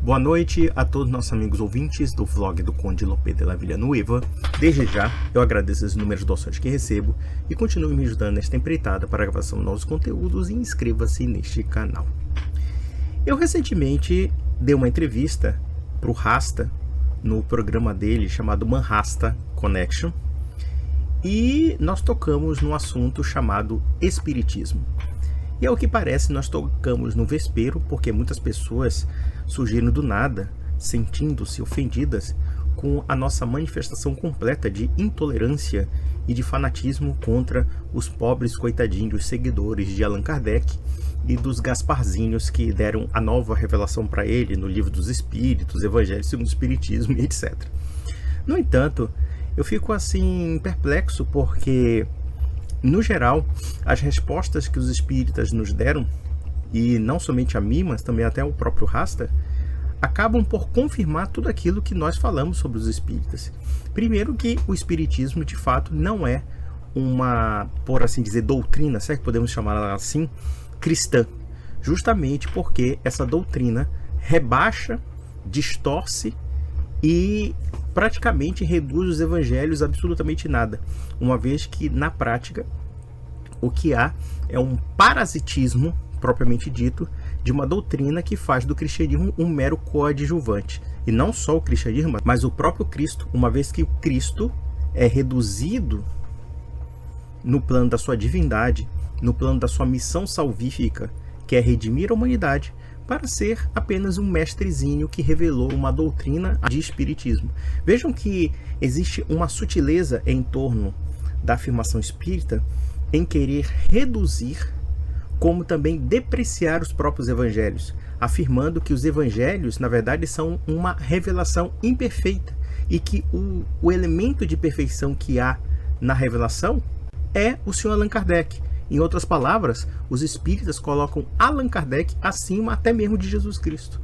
Boa noite a todos nossos amigos ouvintes do vlog do Conde Lopé de la Villanueva. Desde já, eu agradeço os inúmeras doações que recebo e continue me ajudando nesta empreitada para a gravação de novos conteúdos e inscreva-se neste canal. Eu recentemente dei uma entrevista para o Rasta no programa dele chamado Manhasta Connection e nós tocamos num assunto chamado Espiritismo. E ao que parece nós tocamos no vespeiro porque muitas pessoas surgiram do nada, sentindo-se ofendidas com a nossa manifestação completa de intolerância e de fanatismo contra os pobres coitadinhos seguidores de Allan Kardec e dos Gasparzinhos que deram a nova revelação para ele no Livro dos Espíritos, Evangelho segundo o Espiritismo e etc. No entanto, eu fico assim perplexo porque, no geral, as respostas que os espíritas nos deram, e não somente a mim, mas também até o próprio Rasta, acabam por confirmar tudo aquilo que nós falamos sobre os espíritas. Primeiro que o espiritismo, de fato, não é uma, por assim dizer, doutrina, se é que podemos chamar ela assim, cristã. Justamente porque essa doutrina rebaixa, distorce e praticamente reduz os evangelhos a absolutamente nada, uma vez que na prática o que há é um parasitismo propriamente dito de uma doutrina que faz do cristianismo um mero coadjuvante, e não só o cristianismo, mas o próprio Cristo, uma vez que o Cristo é reduzido no plano da sua divindade, no plano da sua missão salvífica, que é redimir a humanidade, para ser apenas um mestrezinho que revelou uma doutrina de espiritismo. Vejam que existe uma sutileza em torno da afirmação espírita em querer reduzir, como também depreciar os próprios evangelhos, afirmando que os evangelhos, na verdade, são uma revelação imperfeita e que o elemento de perfeição que há na revelação é o Sr. Allan Kardec. Em outras palavras, os espíritas colocam Allan Kardec acima até mesmo de Jesus Cristo.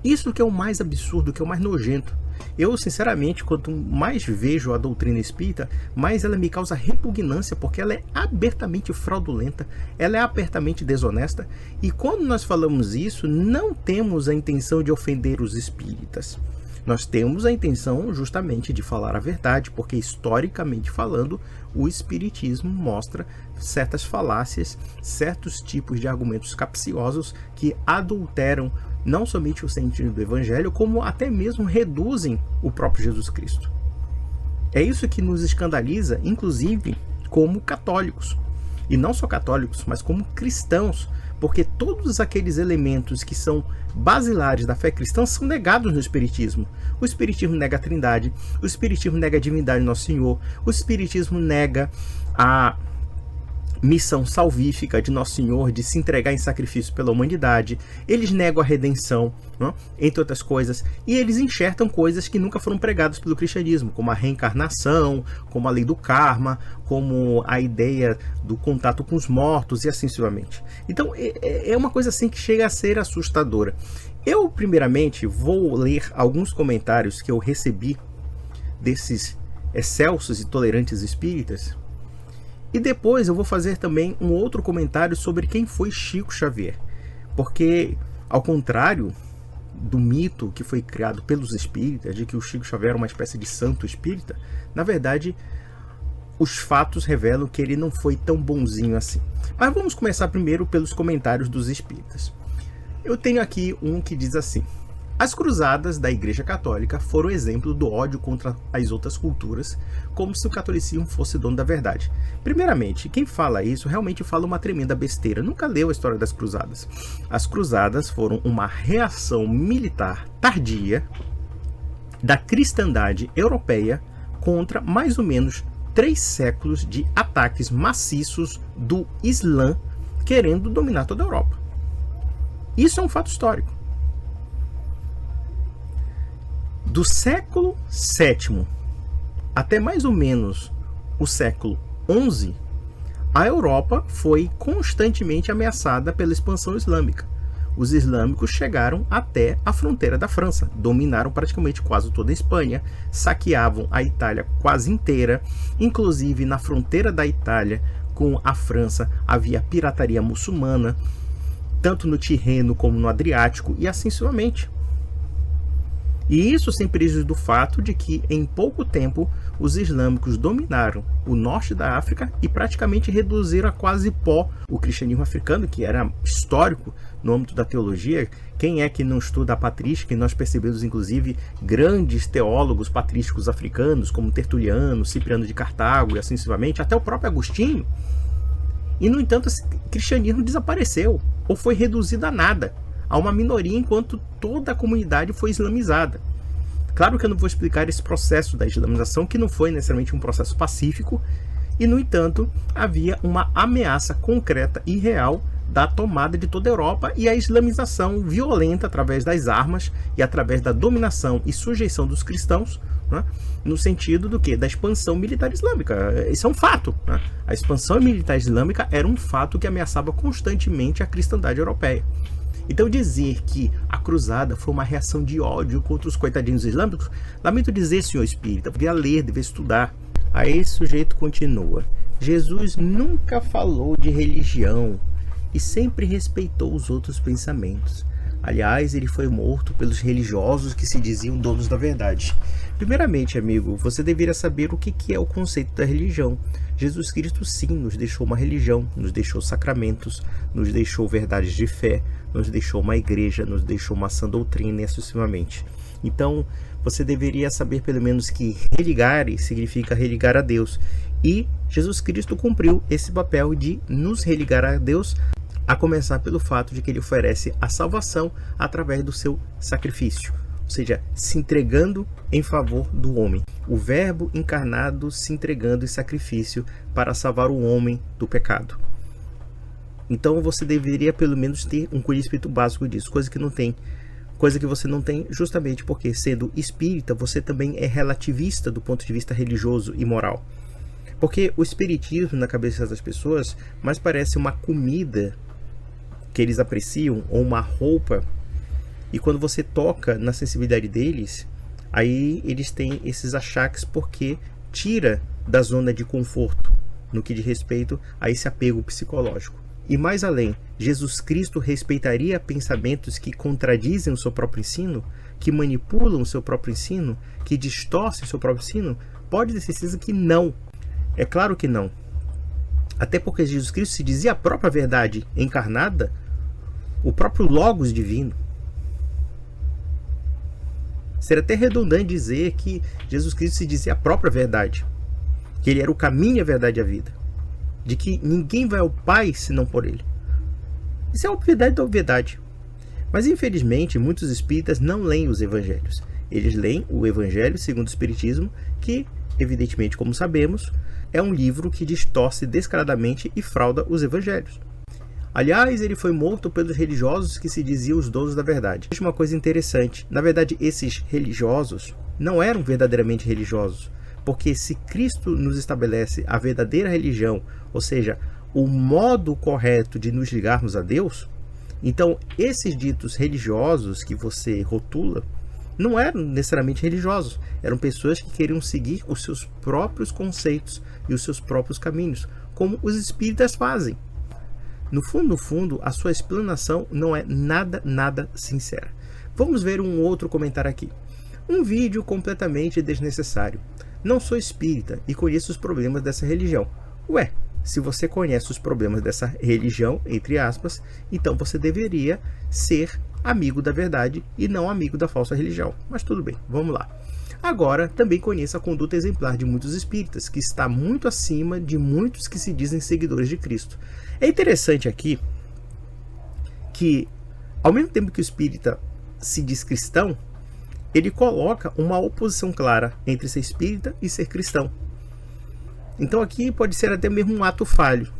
Isso que é o mais absurdo, que é o mais nojento. Eu, sinceramente, quanto mais vejo a doutrina espírita, mais ela me causa repugnância, porque ela é abertamente fraudulenta, ela é abertamente desonesta, e quando nós falamos isso, não temos a intenção de ofender os espíritas. Nós temos a intenção justamente de falar a verdade, porque historicamente falando, o espiritismo mostra certas falácias, certos tipos de argumentos capciosos que adulteram não somente o sentido do evangelho, como até mesmo reduzem o próprio Jesus Cristo. É isso que nos escandaliza, inclusive como católicos. E não só católicos, mas como cristãos, porque todos aqueles elementos que são basilares da fé cristã são negados no Espiritismo. O Espiritismo nega a Trindade, o Espiritismo nega a divindade de Nosso Senhor, o Espiritismo nega a missão salvífica de Nosso Senhor de se entregar em sacrifício pela humanidade, eles negam a redenção, não? Entre outras coisas, e eles enxertam coisas que nunca foram pregadas pelo cristianismo, como a reencarnação, como a lei do karma, como a ideia do contato com os mortos e assim sucessivamente. Então é uma coisa assim que chega a ser assustadora. Eu primeiramente vou ler alguns comentários que eu recebi desses excelsos e tolerantes espíritas, e depois eu vou fazer também um outro comentário sobre quem foi Chico Xavier. Porque, ao contrário do mito que foi criado pelos espíritas, de que o Chico Xavier era uma espécie de santo espírita, na verdade, os fatos revelam que ele não foi tão bonzinho assim. Mas vamos começar primeiro pelos comentários dos espíritas. Eu tenho aqui um que diz assim: as cruzadas da Igreja Católica foram exemplo do ódio contra as outras culturas, como se o catolicismo fosse dono da verdade. Primeiramente, quem fala isso realmente fala uma tremenda besteira, nunca leu a história das cruzadas. As cruzadas foram uma reação militar tardia da cristandade europeia contra mais ou menos 3 séculos de ataques maciços do Islã querendo dominar toda a Europa. Isso é um fato histórico. Do século VII até mais ou menos o século XI, a Europa foi constantemente ameaçada pela expansão islâmica. Os islâmicos chegaram até a fronteira da França, dominaram praticamente quase toda a Espanha, saqueavam a Itália quase inteira, inclusive na fronteira da Itália com a França havia pirataria muçulmana, tanto no Tirreno como no Adriático, e assim sucessivamente. E isso sem prejuízo do fato de que, em pouco tempo, os islâmicos dominaram o norte da África e praticamente reduziram a quase pó o cristianismo africano, que era histórico no âmbito da teologia. Quem é que não estuda a patrística? E nós percebemos, inclusive, grandes teólogos patrísticos africanos, como Tertuliano, Cipriano de Cartago e assim sucessivamente, até o próprio Agostinho. E, no entanto, esse cristianismo desapareceu, ou foi reduzido a nada, a uma minoria, enquanto toda a comunidade foi islamizada. Claro que eu não vou explicar esse processo da islamização, que não foi necessariamente um processo pacífico, e, no entanto, havia uma ameaça concreta e real da tomada de toda a Europa e a islamização violenta através das armas e através da dominação e sujeição dos cristãos, né, no sentido do quê? Da expansão militar islâmica. Isso é um fato, né? A expansão militar islâmica era um fato que ameaçava constantemente a cristandade europeia. Então dizer que a cruzada foi uma reação de ódio contra os coitadinhos islâmicos, lamento dizer, senhor espírita, deveria ler, deveria estudar. Aí esse sujeito continua: Jesus nunca falou de religião e sempre respeitou os outros pensamentos. Aliás, ele foi morto pelos religiosos que se diziam donos da verdade. Primeiramente, amigo, você deveria saber o que é o conceito da religião. Jesus Cristo, sim, nos deixou uma religião, nos deixou sacramentos, nos deixou verdades de fé, nos deixou uma igreja, nos deixou uma sã doutrina e assim sucessivamente. Então, você deveria saber pelo menos que religare significa religar a Deus. E Jesus Cristo cumpriu esse papel de nos religar a Deus, a começar pelo fato de que ele oferece a salvação através do seu sacrifício, ou seja, se entregando em favor do homem. O verbo encarnado se entregando em sacrifício para salvar o homem do pecado. Então você deveria pelo menos ter um conhecimento básico disso, coisa que você não tem justamente porque, sendo espírita, você também é relativista do ponto de vista religioso e moral. Porque o espiritismo na cabeça das pessoas mais parece uma comida que eles apreciam, ou uma roupa, e quando você toca na sensibilidade deles, aí eles têm esses achaques porque tira da zona de conforto no que diz respeito a esse apego psicológico. E mais além, Jesus Cristo respeitaria pensamentos que contradizem o seu próprio ensino, que manipulam o seu próprio ensino, que distorcem o seu próprio ensino? Pode ter certeza que não. É claro que não. Até porque Jesus Cristo se dizia a própria verdade encarnada, o próprio Logos divino. Seria até redundante dizer que Jesus Cristo se dizia a própria verdade, que ele era o caminho, a verdade e a vida, de que ninguém vai ao Pai senão por ele. Isso é a obviedade da obviedade. Mas infelizmente muitos espíritas não leem os evangelhos. Eles leem o Evangelho segundo o Espiritismo, que evidentemente, como sabemos, é um livro que distorce descaradamente e frauda os evangelhos. Aliás, ele foi morto pelos religiosos que se diziam os donos da verdade. Veja uma coisa interessante. Na verdade, esses religiosos não eram verdadeiramente religiosos, porque se Cristo nos estabelece a verdadeira religião, ou seja, o modo correto de nos ligarmos a Deus, então esses ditos religiosos que você rotula não eram necessariamente religiosos, eram pessoas que queriam seguir os seus próprios conceitos e os seus próprios caminhos, como os espíritas fazem. No fundo, a sua explanação não é nada sincera. Vamos ver um outro comentário aqui. Um vídeo completamente desnecessário. Não sou espírita e conheço os problemas dessa religião. Ué, se você conhece os problemas dessa religião, entre aspas, então você deveria ser amigo da verdade e não amigo da falsa religião. Mas tudo bem, vamos lá. Agora, também conheço a conduta exemplar de muitos espíritas, que está muito acima de muitos que se dizem seguidores de Cristo. É interessante aqui que, ao mesmo tempo que o espírita se diz cristão, ele coloca uma oposição clara entre ser espírita e ser cristão. Então aqui pode ser até mesmo um ato falho.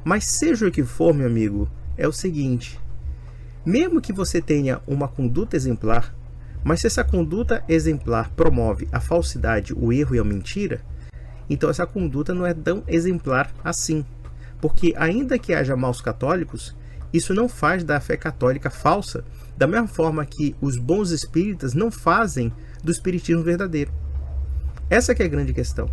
Mas seja o que for, meu amigo, é o seguinte: mesmo que você tenha uma conduta exemplar, mas se essa conduta exemplar promove a falsidade, o erro e a mentira, então essa conduta não é tão exemplar assim. Porque ainda que haja maus católicos, isso não faz da fé católica falsa, da mesma forma que os bons espíritas não fazem do espiritismo verdadeiro. Essa que é a grande questão.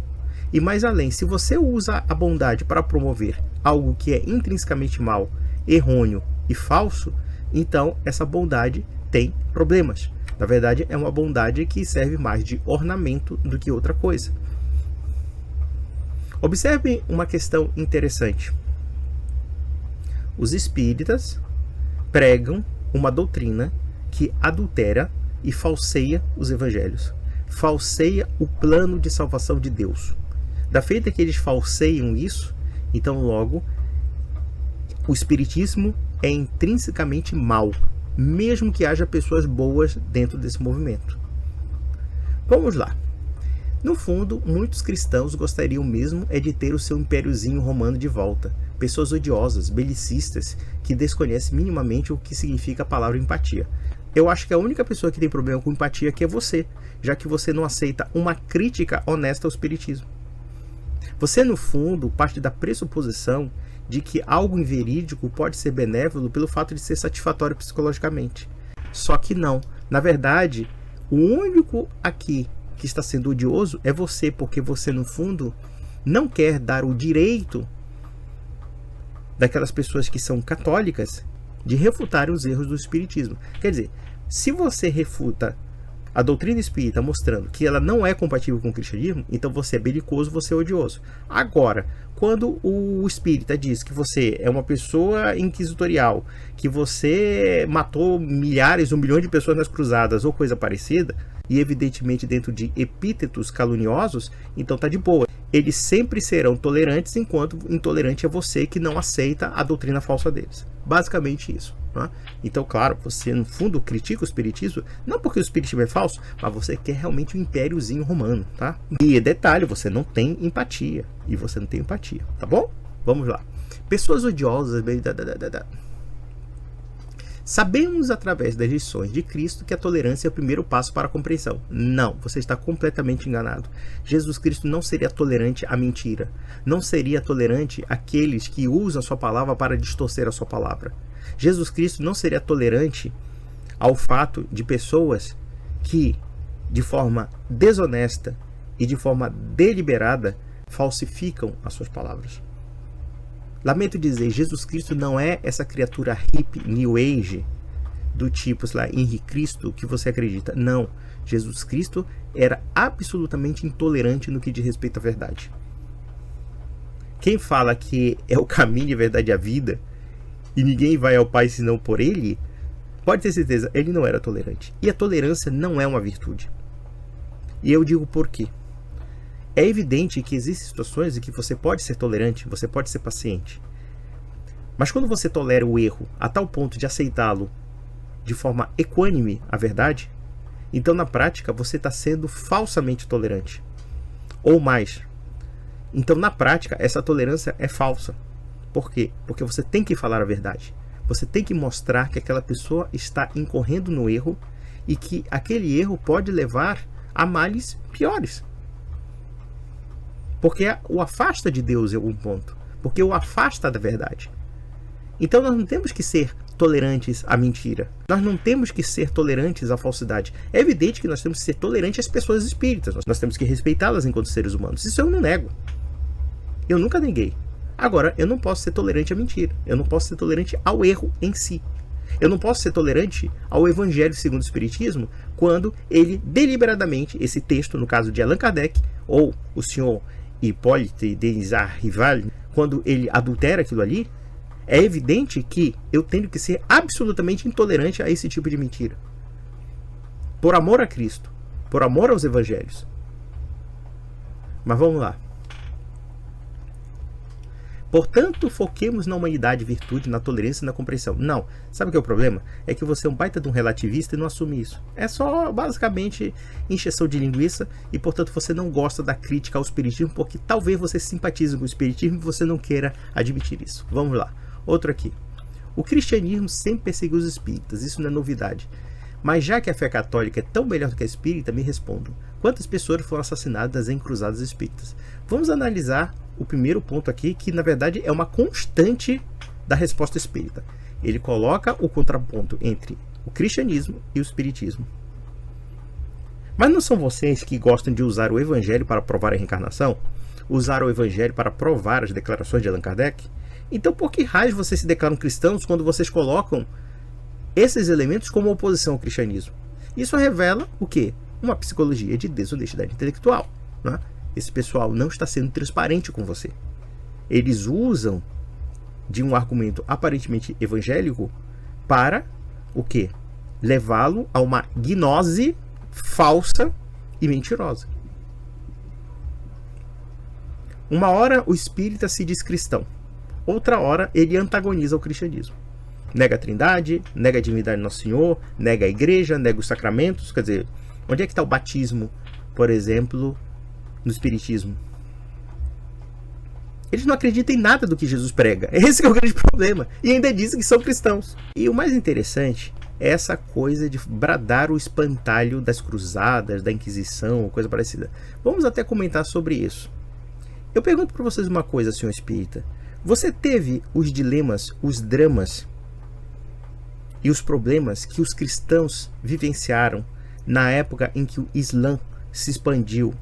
E mais além, se você usa a bondade para promover algo que é intrinsecamente mal, errôneo e falso, então essa bondade tem problemas. Na verdade, é uma bondade que serve mais de ornamento do que outra coisa. Observe uma questão interessante. Os espíritas pregam uma doutrina que adultera e falseia os evangelhos, falseia o plano de salvação de Deus. Da feita que eles falseiam isso, então logo o espiritismo é intrinsecamente mau, mesmo que haja pessoas boas dentro desse movimento. Vamos lá. No fundo, muitos cristãos gostariam mesmo de ter o seu impériozinho romano de volta. Pessoas odiosas, belicistas, que desconhecem minimamente o que significa a palavra empatia. Eu acho que a única pessoa que tem problema com empatia aqui é você, já que você não aceita uma crítica honesta ao espiritismo. Você, no fundo, parte da pressuposição de que algo inverídico pode ser benévolo pelo fato de ser satisfatório psicologicamente. Só que não. Na verdade, o único aqui que está sendo odioso é você, porque você, no fundo, não quer dar o direito daquelas pessoas que são católicas de refutarem os erros do espiritismo. Quer dizer, se você refuta a doutrina espírita mostrando que ela não é compatível com o cristianismo, então você é belicoso, você é odioso. Agora, quando o espírita diz que você é uma pessoa inquisitorial, que você matou milhares ou milhões de pessoas nas cruzadas ou coisa parecida, e evidentemente dentro de epítetos caluniosos, então tá de boa. Eles sempre serão tolerantes, enquanto intolerante é você que não aceita a doutrina falsa deles. Basicamente isso. Né? Então, claro, você no fundo critica o espiritismo, não porque o espiritismo é falso, mas você quer realmente um impériozinho romano, tá? E detalhe, você não tem empatia. E você não tem empatia, tá bom? Vamos lá. Pessoas odiosas... Sabemos através das lições de Cristo que a tolerância é o primeiro passo para a compreensão. Não, você está completamente enganado. Jesus Cristo não seria tolerante à mentira. Não seria tolerante àqueles que usam a sua palavra para distorcer a sua palavra. Jesus Cristo não seria tolerante ao fato de pessoas que, de forma desonesta e de forma deliberada, falsificam as suas palavras. Lamento dizer, Jesus Cristo não é essa criatura hippie, New Age, do tipo, sei lá, Henri Cristo, que você acredita. Não, Jesus Cristo era absolutamente intolerante no que diz respeito à verdade. Quem fala que é o caminho, a verdade e a vida, e ninguém vai ao Pai senão por Ele, pode ter certeza, ele não era tolerante. E a tolerância não é uma virtude. E eu digo por quê. É evidente que existem situações em que você pode ser tolerante, você pode ser paciente. Mas quando você tolera o erro a tal ponto de aceitá-lo de forma equânime à verdade, então na prática você está sendo falsamente tolerante. Ou mais. Então na prática essa tolerância é falsa. Por quê? Porque você tem que falar a verdade. Você tem que mostrar que aquela pessoa está incorrendo no erro e que aquele erro pode levar a males piores. Porque o afasta de Deus em algum ponto. Porque o afasta da verdade. Então nós não temos que ser tolerantes à mentira. Nós não temos que ser tolerantes à falsidade. É evidente que nós temos que ser tolerantes às pessoas espíritas. Nós temos que respeitá-las enquanto seres humanos. Isso eu não nego. Eu nunca neguei. Agora, eu não posso ser tolerante à mentira. Eu não posso ser tolerante ao erro em si. Eu não posso ser tolerante ao Evangelho segundo o Espiritismo quando ele deliberadamente, esse texto, no caso de Allan Kardec, ou o senhor Hippolyte de Rival, quando ele adultera aquilo ali, é evidente que eu tenho que ser absolutamente intolerante a esse tipo de mentira. Por amor a Cristo, por amor aos Evangelhos. Mas vamos lá. Portanto, foquemos na humanidade, virtude, na tolerância e na compreensão. Não. Sabe o que é o problema? É que você é um baita de um relativista e não assume isso. É só, basicamente, encheção de linguiça e, portanto, você não gosta da crítica ao espiritismo porque talvez você simpatize com o espiritismo e você não queira admitir isso. Vamos lá. Outro aqui. O cristianismo sempre perseguiu os espíritas. Isso não é novidade. Mas já que a fé católica é tão melhor do que a espírita, me respondam. Quantas pessoas foram assassinadas em cruzadas espíritas? Vamos analisar o primeiro ponto aqui, que na verdade é uma constante da resposta espírita. Ele coloca o contraponto entre o cristianismo e o espiritismo. Mas não são vocês que gostam de usar o evangelho para provar a reencarnação? Usar o evangelho para provar as declarações de Allan Kardec? Então por que raios vocês se declaram cristãos quando vocês colocam esses elementos como oposição ao cristianismo? Isso revela o quê? Uma psicologia de desonestidade intelectual, né? Esse pessoal não está sendo transparente com você. Eles usam de um argumento aparentemente evangélico para o quê? Levá-lo a uma gnose falsa e mentirosa. Uma hora o espírita se diz cristão, outra hora ele antagoniza o cristianismo. Nega a trindade, nega a divindade do Nosso Senhor, nega a igreja, nega os sacramentos. Quer dizer, onde é que está o batismo, por exemplo, no espiritismo? Eles não acreditam em nada do que Jesus prega. Esse é o grande problema. E ainda dizem que são cristãos. E o mais interessante é essa coisa de bradar o espantalho das cruzadas, da Inquisição, coisa parecida. Vamos até comentar sobre isso. Eu pergunto para vocês uma coisa, senhor espírita. Você teve os dilemas, os dramas e os problemas que os cristãos vivenciaram na época em que o Islã se expandiu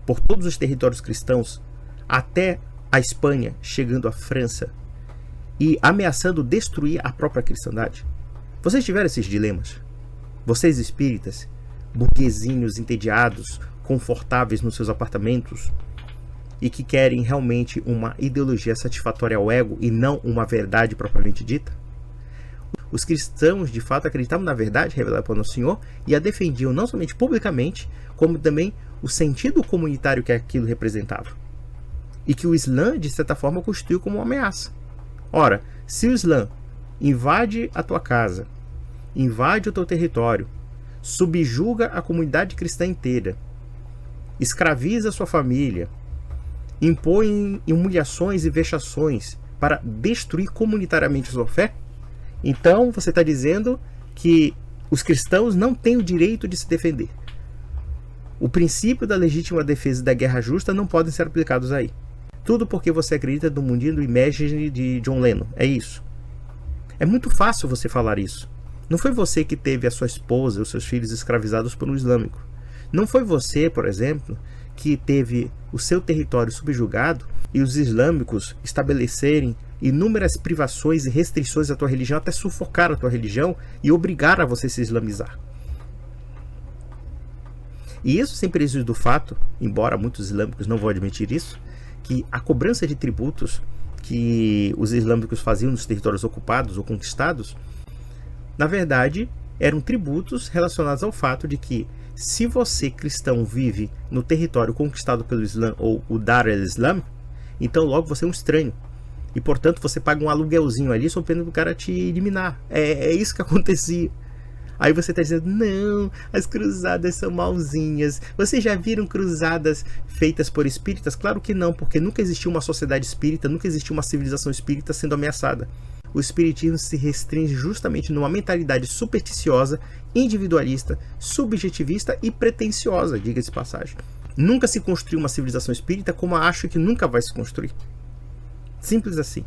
por todos os territórios cristãos até a Espanha, chegando à França e ameaçando destruir a própria cristandade? Vocês tiveram esses dilemas? Vocês espíritas, burguesinhos entediados, confortáveis nos seus apartamentos e que querem realmente uma ideologia satisfatória ao ego e não uma verdade propriamente dita? Os cristãos de fato acreditavam na verdade revelada por Nosso Senhor e a defendiam não somente publicamente, como também o sentido comunitário que aquilo representava. E que o Islã, de certa forma, constituiu como uma ameaça. Ora, se o Islã invade a tua casa, invade o teu território, subjuga a comunidade cristã inteira, escraviza a sua família, impõe humilhações e vexações para destruir comunitariamente a sua fé, então você está dizendo que os cristãos não têm o direito de se defender. O princípio da legítima defesa e da guerra justa não podem ser aplicados aí. Tudo porque você acredita no mundinho do Imagine de John Lennon. É isso. É muito fácil você falar isso. Não foi você que teve a sua esposa e os seus filhos escravizados por um islâmico. Não foi você, por exemplo, que teve o seu território subjugado e os islâmicos estabelecerem inúmeras privações e restrições à tua religião, até sufocar a tua religião e obrigar a você a se islamizar. E isso sem prejuízo do fato, embora muitos islâmicos não vão admitir isso, que a cobrança de tributos que os islâmicos faziam nos territórios ocupados ou conquistados, na verdade, eram tributos relacionados ao fato de que se você, cristão, vive no território conquistado pelo Islã ou o Dar el-Islam, então logo você é um estranho. E, portanto, você paga um aluguelzinho ali sob pena do cara te eliminar. É isso que acontecia. Aí você está dizendo, não, as cruzadas são malzinhas. Vocês já viram cruzadas feitas por espíritas? Claro que não, porque nunca existiu uma sociedade espírita, nunca existiu uma civilização espírita sendo ameaçada. O espiritismo se restringe justamente numa mentalidade supersticiosa, individualista, subjetivista e pretensiosa, diga-se de passagem. Nunca se construiu uma civilização espírita como acho que nunca vai se construir. Simples assim.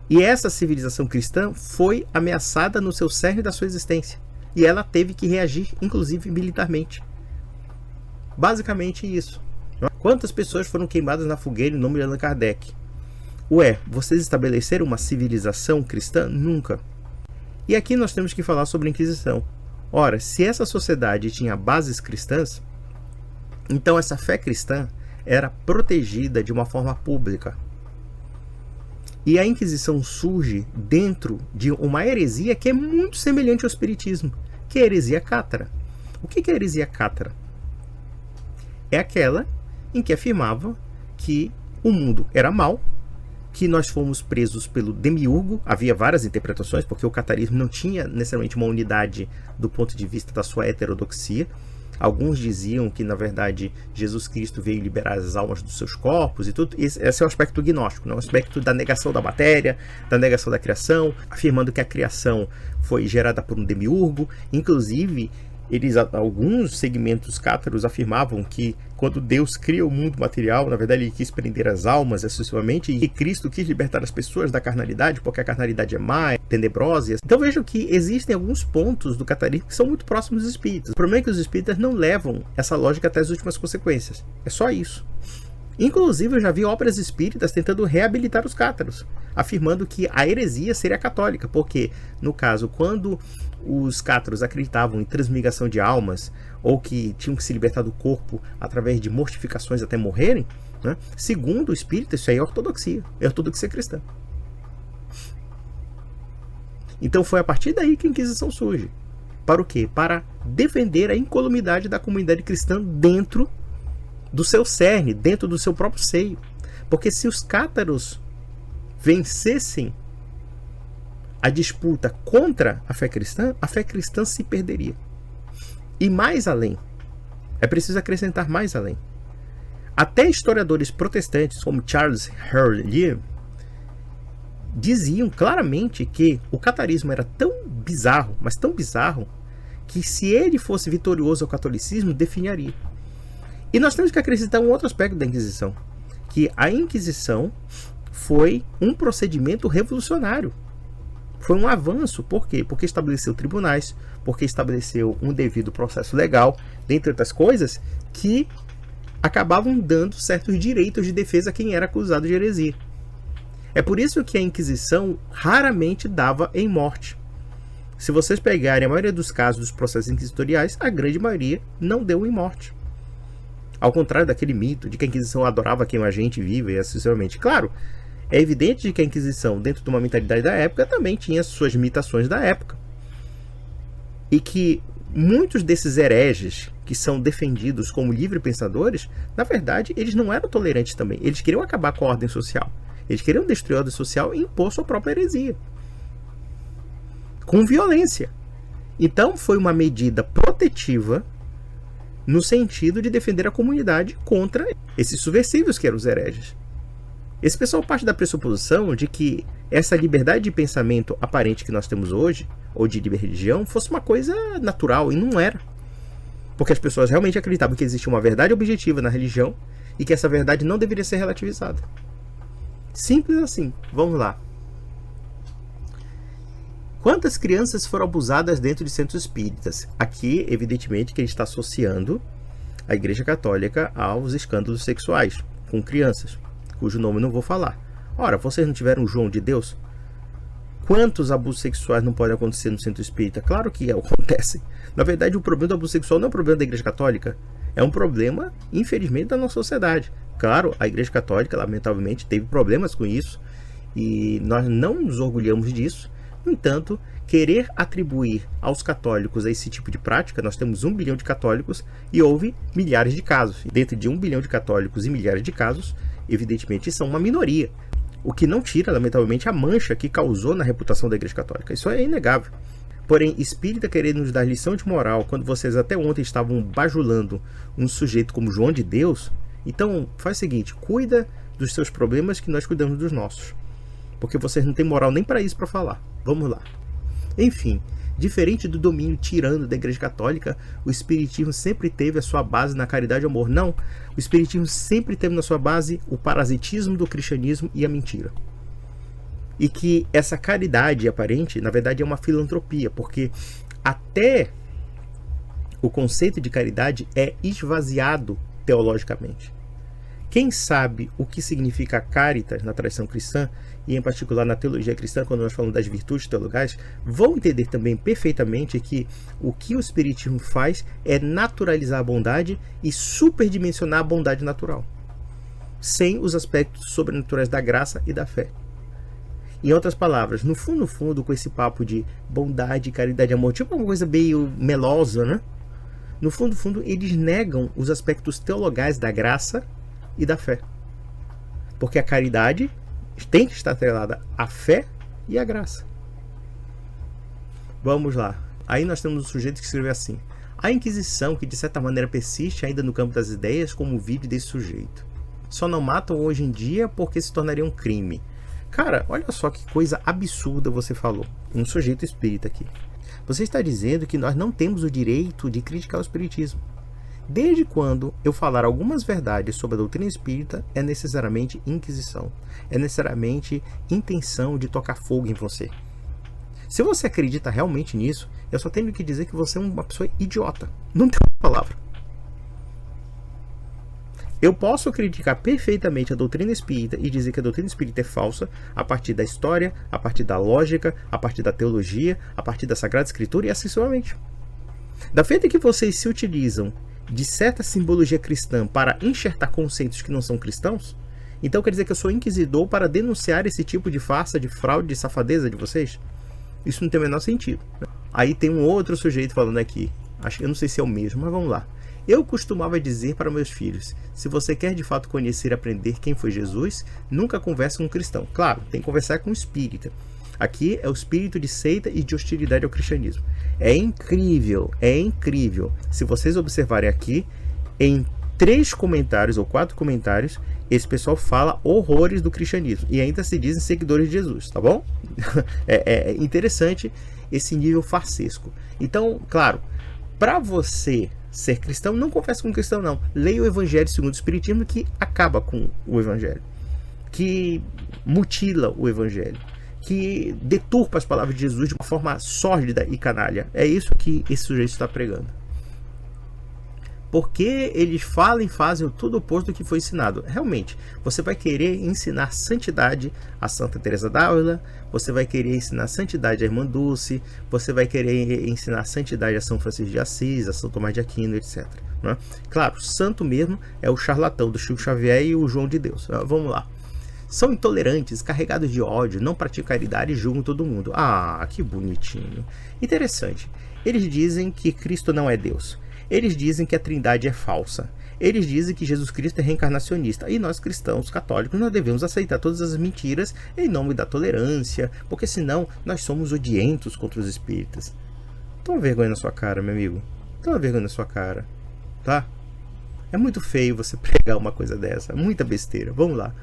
E essa civilização cristã foi ameaçada no seu cerne da sua existência. E ela teve que reagir, inclusive militarmente. Basicamente isso. Quantas pessoas foram queimadas na fogueira em nome de Allan Kardec? Ué, vocês estabeleceram uma civilização cristã? Nunca. E aqui nós temos que falar sobre a Inquisição. Ora, se essa sociedade tinha bases cristãs, então essa fé cristã era protegida de uma forma pública. E a Inquisição surge dentro de uma heresia que é muito semelhante ao espiritismo, que é a heresia cátara. O que é a heresia cátara? É aquela em que afirmava que o mundo era mau, que nós fomos presos pelo demiurgo. Havia várias interpretações, porque o catarismo não tinha necessariamente uma unidade do ponto de vista da sua heterodoxia. Alguns diziam que, na verdade, Jesus Cristo veio liberar as almas dos seus corpos e tudo. Esse é o aspecto gnóstico, né? O aspecto da negação da matéria, da negação da criação, afirmando que a criação foi gerada por um demiurgo. Inclusive, alguns segmentos cátaros afirmavam que quando Deus cria o mundo material, na verdade ele quis prender as almas excessivamente, e Cristo quis libertar as pessoas da carnalidade, porque a carnalidade é má, é tenebrosa. Então vejam que existem alguns pontos do catarismo que são muito próximos dos espíritas. O problema é que os espíritas não levam essa lógica até as últimas consequências. É só isso. Inclusive eu já vi obras espíritas tentando reabilitar os cátaros, afirmando que a heresia seria católica, porque, no caso, quando os cátaros acreditavam em transmigração de almas, ou que tinham que se libertar do corpo através de mortificações até morrerem, né? Segundo o espírita, isso aí é ortodoxia cristã. Então foi a partir daí que a Inquisição surge. Para o quê? Para defender a incolumidade da comunidade cristã dentro do seu cerne, dentro do seu próprio seio. Porque se os cátaros vencessem a disputa contra a fé cristã se perderia. E mais além, é preciso acrescentar mais além. Até historiadores protestantes como Charles Hurley diziam claramente que o catarismo era tão bizarro, mas tão bizarro, que se ele fosse vitorioso ao catolicismo, definiria. E nós temos que acrescentar um outro aspecto da Inquisição, que a Inquisição foi um procedimento revolucionário. Foi um avanço. Por quê? Porque estabeleceu tribunais, porque estabeleceu um devido processo legal, dentre outras coisas, que acabavam dando certos direitos de defesa a quem era acusado de heresia. É por isso que a Inquisição raramente dava em morte. Se vocês pegarem a maioria dos casos dos processos inquisitoriais, a grande maioria não deu em morte. Ao contrário daquele mito de que a Inquisição adorava queimar gente viva e assim sucessivamente. Claro, é evidente de que a Inquisição, dentro de uma mentalidade da época, também tinha suas limitações da época. E que muitos desses hereges que são defendidos como livre-pensadores, na verdade, eles não eram tolerantes também. Eles queriam acabar com a ordem social. Eles queriam destruir a ordem social e impor sua própria heresia. Com violência. Então, foi uma medida protetiva no sentido de defender a comunidade contra esses subversivos que eram os hereges. Esse pessoal parte da pressuposição de que essa liberdade de pensamento aparente que nós temos hoje, ou de livre religião, fosse uma coisa natural, e não era. Porque as pessoas realmente acreditavam que existia uma verdade objetiva na religião e que essa verdade não deveria ser relativizada. Simples assim. Vamos lá. Quantas crianças foram abusadas dentro de centros espíritas? Aqui, evidentemente, que a gente está associando a Igreja Católica aos escândalos sexuais com crianças, cujo nome não vou falar. Ora, vocês não tiveram o João de Deus? Quantos abusos sexuais não podem acontecer no centro espírita? Claro que acontecem. Na verdade, o problema do abuso sexual não é um problema da Igreja Católica. É um problema, infelizmente, da nossa sociedade. Claro, a Igreja Católica, lamentavelmente, teve problemas com isso. E nós não nos orgulhamos disso. No entanto, querer atribuir aos católicos esse tipo de prática, nós temos 1 bilhão de católicos e houve milhares de casos. Dentro de 1 bilhão de católicos e milhares de casos, evidentemente, são uma minoria. O que não tira, lamentavelmente, a mancha que causou na reputação da Igreja Católica. Isso é inegável. Porém, espírita querer nos dar lição de moral, quando vocês até ontem estavam bajulando um sujeito como João de Deus, então faz o seguinte, cuida dos seus problemas que nós cuidamos dos nossos. Porque vocês não têm moral nem para isso para falar. Vamos lá. Enfim, diferente do domínio tirano da Igreja Católica, o Espiritismo sempre teve a sua base na caridade e amor. Não, o Espiritismo sempre teve na sua base o parasitismo do cristianismo e a mentira. E que essa caridade aparente, na verdade, é uma filantropia, porque até o conceito de caridade é esvaziado teologicamente. Quem sabe o que significa caritas na tradição cristã, e em particular na teologia cristã, quando nós falamos das virtudes teologais, vão entender também perfeitamente que o que o Espiritismo faz é naturalizar a bondade e superdimensionar a bondade natural, sem os aspectos sobrenaturais da graça e da fé. Em outras palavras, no fundo, com esse papo de bondade, caridade e amor, tipo uma coisa meio melosa, né? No fundo, eles negam os aspectos teologais da graça e da fé. Porque a caridade tem que estar atrelada à fé e à graça. Vamos lá. Aí nós temos um sujeito que escreveu assim: a Inquisição, que de certa maneira persiste ainda no campo das ideias, como o vídeo desse sujeito. Só não matam hoje em dia porque se tornaria um crime. Cara, olha só que coisa absurda você falou. Um sujeito espírita aqui. Você está dizendo que nós não temos o direito de criticar o espiritismo. Desde quando eu falar algumas verdades sobre a doutrina espírita, é necessariamente inquisição. É necessariamente intenção de tocar fogo em você. Se você acredita realmente nisso, eu só tenho que dizer que você é uma pessoa idiota. Não tem outra palavra. Eu posso criticar perfeitamente a doutrina espírita e dizer que a doutrina espírita é falsa a partir da história, a partir da lógica, a partir da teologia, a partir da Sagrada Escritura e assim sucessivamente. Da feita que vocês se utilizam de certa simbologia cristã para enxertar conceitos que não são cristãos, então quer dizer que eu sou inquisidor para denunciar esse tipo de farsa, de fraude, de safadeza de vocês? Isso não tem o menor sentido. Aí tem um outro sujeito falando aqui, eu não sei se é o mesmo, mas vamos lá. Eu costumava dizer para meus filhos, se você quer de fato conhecer e aprender quem foi Jesus, nunca converse com um cristão. Claro, tem que conversar com um espírita. Aqui é o espírito de seita e de hostilidade ao cristianismo. É incrível. Se vocês observarem aqui, em 3 comentários ou 4 comentários, esse pessoal fala horrores do cristianismo e ainda se dizem seguidores de Jesus, tá bom? É interessante esse nível farsesco. Então, claro, para você ser cristão, não converse com um cristão não. Leia o Evangelho segundo o Espiritismo, que acaba com o Evangelho, que mutila o Evangelho, que deturpa as palavras de Jesus de uma forma sórdida e canalha. É isso que esse sujeito está pregando. Porque eles falam e fazem tudo oposto do que foi ensinado. Realmente, você vai querer ensinar santidade a Santa Teresa d'Ávila, você vai querer ensinar santidade a Irmã Dulce, você vai querer ensinar santidade a São Francisco de Assis, a São Tomás de Aquino, etc. Né? Claro, santo mesmo é o charlatão do Chico Xavier e o João de Deus. Vamos lá. São intolerantes, carregados de ódio, não praticam caridade e julgam todo mundo. Ah, que bonitinho. Interessante. Eles dizem que Cristo não é Deus. Eles dizem que a Trindade é falsa. Eles dizem que Jesus Cristo é reencarnacionista. E nós cristãos católicos não devemos aceitar todas as mentiras em nome da tolerância, porque senão nós somos odientos contra os espíritas. Toma vergonha na sua cara, meu amigo. Toma vergonha na sua cara. Tá? É muito feio você pregar uma coisa dessa. Muita besteira. Vamos lá.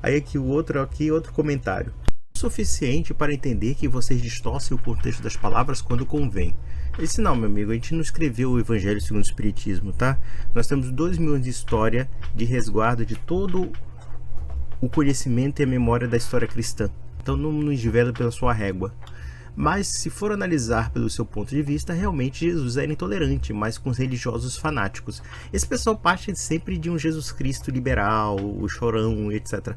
Aí aqui outro comentário. O suficiente para entender que vocês distorcem o contexto das palavras quando convém. Esse não, meu amigo, a gente não escreveu o Evangelho segundo o Espiritismo, tá? Nós temos 2.000 anos de história de resguardo de todo o conhecimento e a memória da história cristã. Então não nos devela pela sua régua. Mas se for analisar pelo seu ponto de vista, realmente Jesus era intolerante, mas com os religiosos fanáticos. Esse pessoal parte sempre de um Jesus Cristo liberal, o chorão, etc.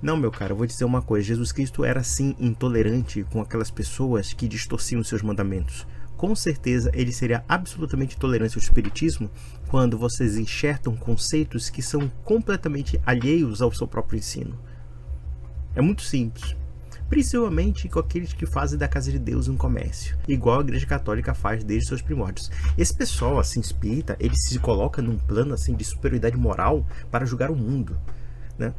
Não, meu cara, eu vou dizer uma coisa. Jesus Cristo era sim intolerante com aquelas pessoas que distorciam seus mandamentos. Com certeza ele seria absolutamente intolerante ao espiritismo quando vocês enxertam conceitos que são completamente alheios ao seu próprio ensino. É muito simples. Principalmente com aqueles que fazem da casa de Deus um comércio, igual a Igreja Católica faz desde seus primórdios. Esse pessoal assim espírita, ele se coloca num plano assim de superioridade moral para julgar o mundo, né?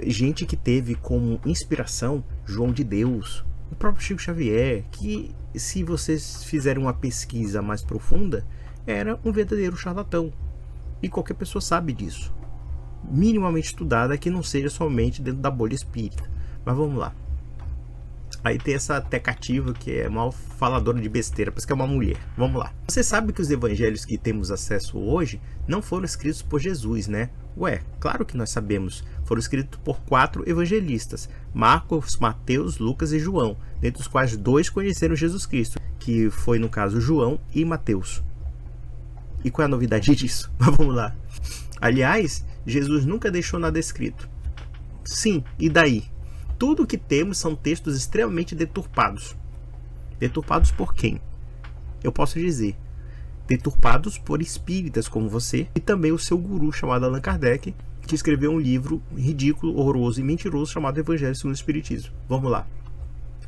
Gente que teve como inspiração João de Deus, o próprio Chico Xavier, que se vocês fizerem uma pesquisa mais profunda, era um verdadeiro charlatão. E qualquer pessoa sabe disso, minimamente estudada, que não seja somente dentro da bolha espírita. Mas vamos lá. Aí tem essa tecativa que é uma faladora de besteira, parece que é uma mulher. Vamos lá. Você sabe que os evangelhos que temos acesso hoje não foram escritos por Jesus, né? Ué, claro que nós sabemos. Foram escritos por 4 evangelistas: Marcos, Mateus, Lucas e João, dentre os quais 2 conheceram Jesus Cristo, que foi no caso João e Mateus. E qual é a novidade disso? Mas vamos lá. Aliás, Jesus nunca deixou nada escrito. Sim, e daí? Tudo o que temos são textos extremamente deturpados. Deturpados por quem? Eu posso dizer, deturpados por espíritas como você e também o seu guru chamado Allan Kardec, que escreveu um livro ridículo, horroroso e mentiroso chamado Evangelho segundo o Espiritismo. Vamos lá.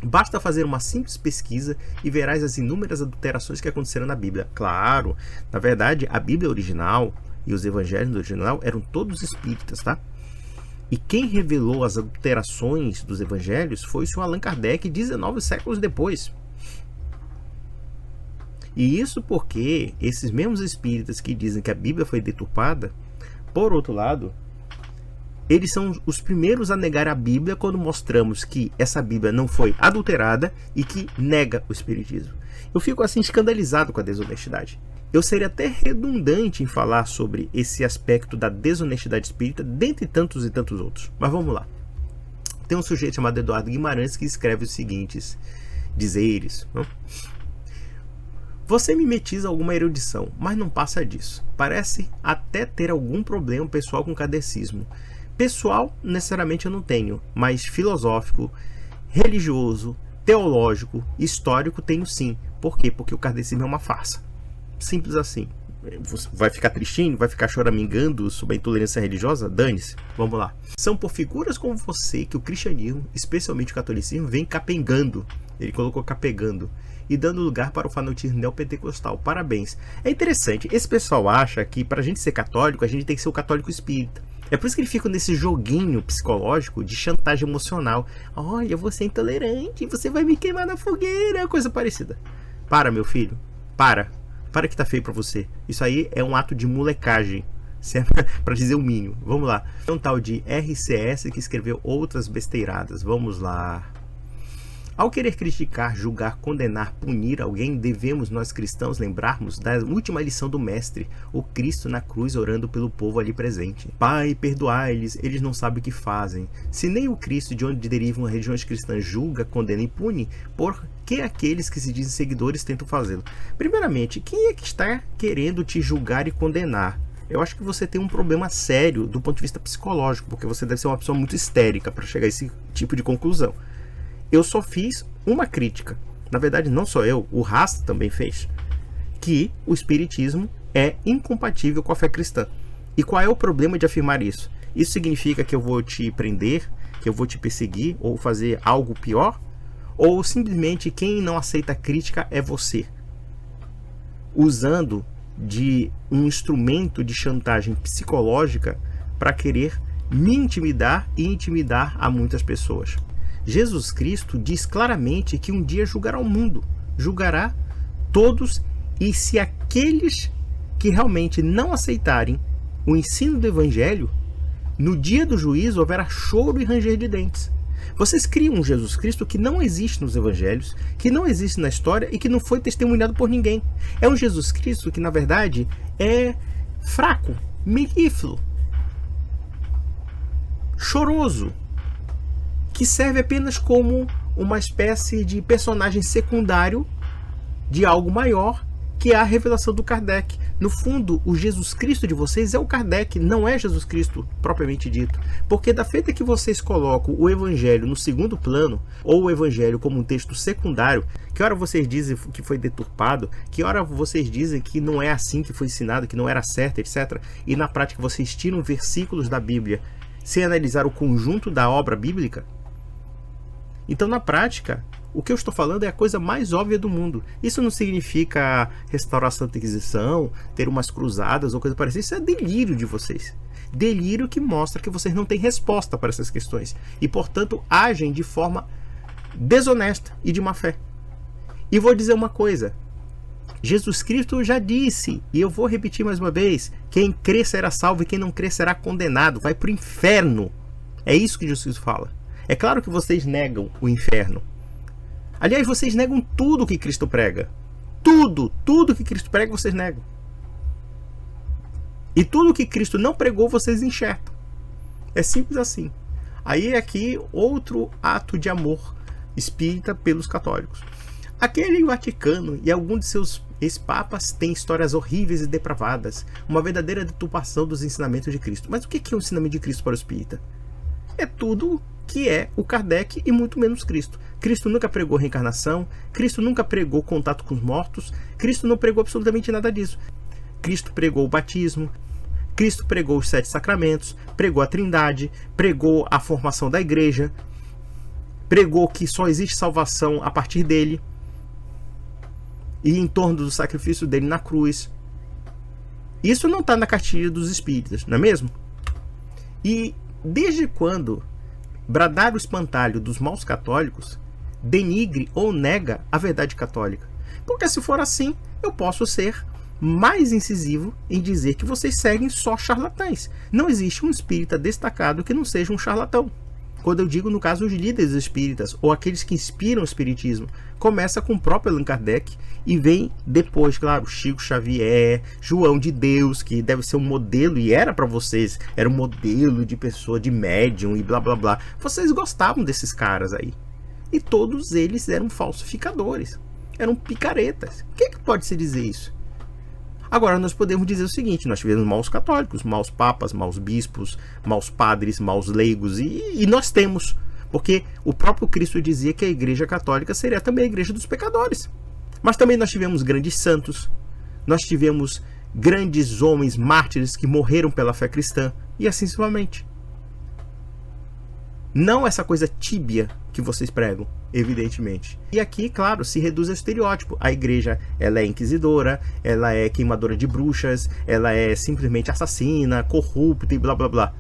Basta fazer uma simples pesquisa e verás as inúmeras adulterações que aconteceram na Bíblia. Claro, na verdade, a Bíblia original e os evangelhos original eram todos espíritas, tá? E quem revelou as adulterações dos evangelhos foi o Sr. Allan Kardec 19 séculos depois. E isso porque esses mesmos espíritas que dizem que a Bíblia foi deturpada, por outro lado, eles são os primeiros a negar a Bíblia quando mostramos que essa Bíblia não foi adulterada e que nega o espiritismo. Eu fico assim escandalizado com a desonestidade. Eu seria até redundante em falar sobre esse aspecto da desonestidade espírita, dentre tantos e tantos outros. Mas vamos lá. Tem um sujeito chamado Eduardo Guimarães que escreve os seguintes dizeres. Não? Você mimetiza alguma erudição, mas não passa disso. Parece até ter algum problema pessoal com o kardecismo. Pessoal, necessariamente eu não tenho, mas filosófico, religioso, teológico, histórico tenho sim. Por quê? Porque o kardecismo é uma farsa. Simples assim. Vai ficar tristinho? Vai ficar choramingando sobre a intolerância religiosa? Dane-se. Vamos lá. São por figuras como você que o cristianismo, especialmente o catolicismo, vem capengando. Ele colocou capegando. E dando lugar para o fanatismo neopentecostal. Parabéns. É interessante. Esse pessoal acha que para a gente ser católico, a gente tem que ser o católico espírita. É por isso que ele fica nesse joguinho psicológico de chantagem emocional. Olha, você é intolerante, você vai me queimar na fogueira, coisa parecida. Para, meu filho. Para que tá feio pra você. Isso aí é um ato de molecagem, para dizer o mínimo. Vamos lá. É um tal de RCS que escreveu outras besteiradas. Vamos lá. Ao querer criticar, julgar, condenar, punir alguém, devemos nós cristãos lembrarmos da última lição do Mestre, o Cristo na cruz orando pelo povo ali presente. Pai, perdoai-lhes, eles não sabem o que fazem. Se nem o Cristo de onde derivam as religiões cristãs julga, condena e pune, por que aqueles que se dizem seguidores tentam fazê-lo? Primeiramente, quem é que está querendo te julgar e condenar? Eu acho que você tem um problema sério do ponto de vista psicológico, porque você deve ser uma pessoa muito histérica para chegar a esse tipo de conclusão. Eu só fiz uma crítica, na verdade não só eu, o Rasta também fez, que o espiritismo é incompatível com a fé cristã. E qual é o problema de afirmar isso? Isso significa que eu vou te prender, que eu vou te perseguir ou fazer algo pior? Ou simplesmente quem não aceita crítica é você, usando de um instrumento de chantagem psicológica para querer me intimidar e intimidar a muitas pessoas? Jesus Cristo diz claramente que um dia julgará o mundo, julgará todos, e se aqueles que realmente não aceitarem o ensino do Evangelho, no dia do juízo haverá choro e ranger de dentes. Vocês criam um Jesus Cristo que não existe nos Evangelhos, que não existe na história e que não foi testemunhado por ninguém. É um Jesus Cristo que, na verdade, é fraco, melífluo, choroso, que serve apenas como uma espécie de personagem secundário de algo maior, que é a revelação do Kardec. No fundo, o Jesus Cristo de vocês é o Kardec, não é Jesus Cristo propriamente dito. Porque da feita que vocês colocam o Evangelho no segundo plano, ou o Evangelho como um texto secundário, que hora vocês dizem que foi deturpado, que hora vocês dizem que não é assim que foi ensinado, que não era certo, etc. E na prática vocês tiram versículos da Bíblia sem analisar o conjunto da obra bíblica. Então, na prática, o que eu estou falando é a coisa mais óbvia do mundo. Isso não significa restaurar a Santa Inquisição, ter umas cruzadas ou coisa parecida. Isso é delírio de vocês. Delírio que mostra que vocês não têm resposta para essas questões. E, portanto, agem de forma desonesta e de má fé. E vou dizer uma coisa. Jesus Cristo já disse, e eu vou repetir mais uma vez, quem crê será salvo e quem não crê será condenado. Vai para o inferno. É isso que Jesus fala. É claro que vocês negam o inferno. Aliás, vocês negam tudo que Cristo prega. Tudo que Cristo prega, vocês negam. E tudo que Cristo não pregou, vocês enxertam. É simples assim. Aí é aqui outro ato de amor espírita pelos católicos. Aquele Vaticano e alguns de seus ex-papas têm histórias horríveis e depravadas, uma verdadeira deturpação dos ensinamentos de Cristo. Mas o que é o ensinamento de Cristo para o espírita? É tudo que é o Kardec e muito menos Cristo. Cristo nunca pregou reencarnação, Cristo nunca pregou contato com os mortos, Cristo não pregou absolutamente nada disso. Cristo pregou o batismo, Cristo pregou os 7 sacramentos, pregou a Trindade, pregou a formação da igreja, pregou que só existe salvação a partir dele e em torno do sacrifício dele na cruz. Isso não está na cartilha dos espíritas, não é mesmo? E desde quando bradar o espantalho dos maus católicos denigre ou nega a verdade católica? Porque se for assim, eu posso ser mais incisivo em dizer que vocês seguem só charlatães. Não existe um espírita destacado que não seja um charlatão. Quando eu digo, no caso, os líderes espíritas ou aqueles que inspiram o espiritismo, começa com o próprio Allan Kardec e vem depois, claro, Chico Xavier, João de Deus, que deve ser um modelo, e era para vocês, era um modelo de pessoa, de médium e blá blá blá. Vocês gostavam desses caras aí. E todos eles eram falsificadores. eram picaretas. O que pode se dizer isso? Agora nós podemos dizer o seguinte: nós tivemos maus católicos, maus papas, maus bispos, maus padres, maus leigos, e nós temos, porque o próprio Cristo dizia que a Igreja Católica seria também a Igreja dos pecadores. Mas também nós tivemos grandes santos, nós tivemos grandes homens mártires que morreram pela fé cristã, e assim sucessivamente. Não essa coisa tíbia que vocês pregam, evidentemente. E aqui, claro, se reduz ao estereótipo. A igreja, ela é inquisidora, ela é queimadora de bruxas, ela é simplesmente assassina, corrupta e blá blá blá.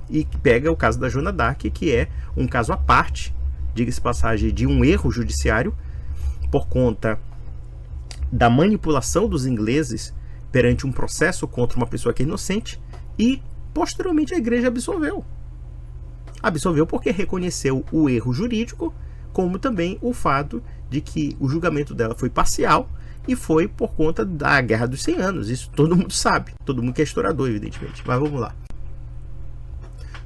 E pega o caso da Joana d'Arc, que é um caso à parte, diga-se passagem, de um erro judiciário por conta da manipulação dos ingleses perante um processo contra uma pessoa que é inocente, e posteriormente a igreja absolveu. Absolveu porque reconheceu o erro jurídico, como também o fato de que o julgamento dela foi parcial e foi por conta da Guerra dos 100 Anos. Isso todo mundo sabe, todo mundo que é historiador, evidentemente. Mas vamos lá.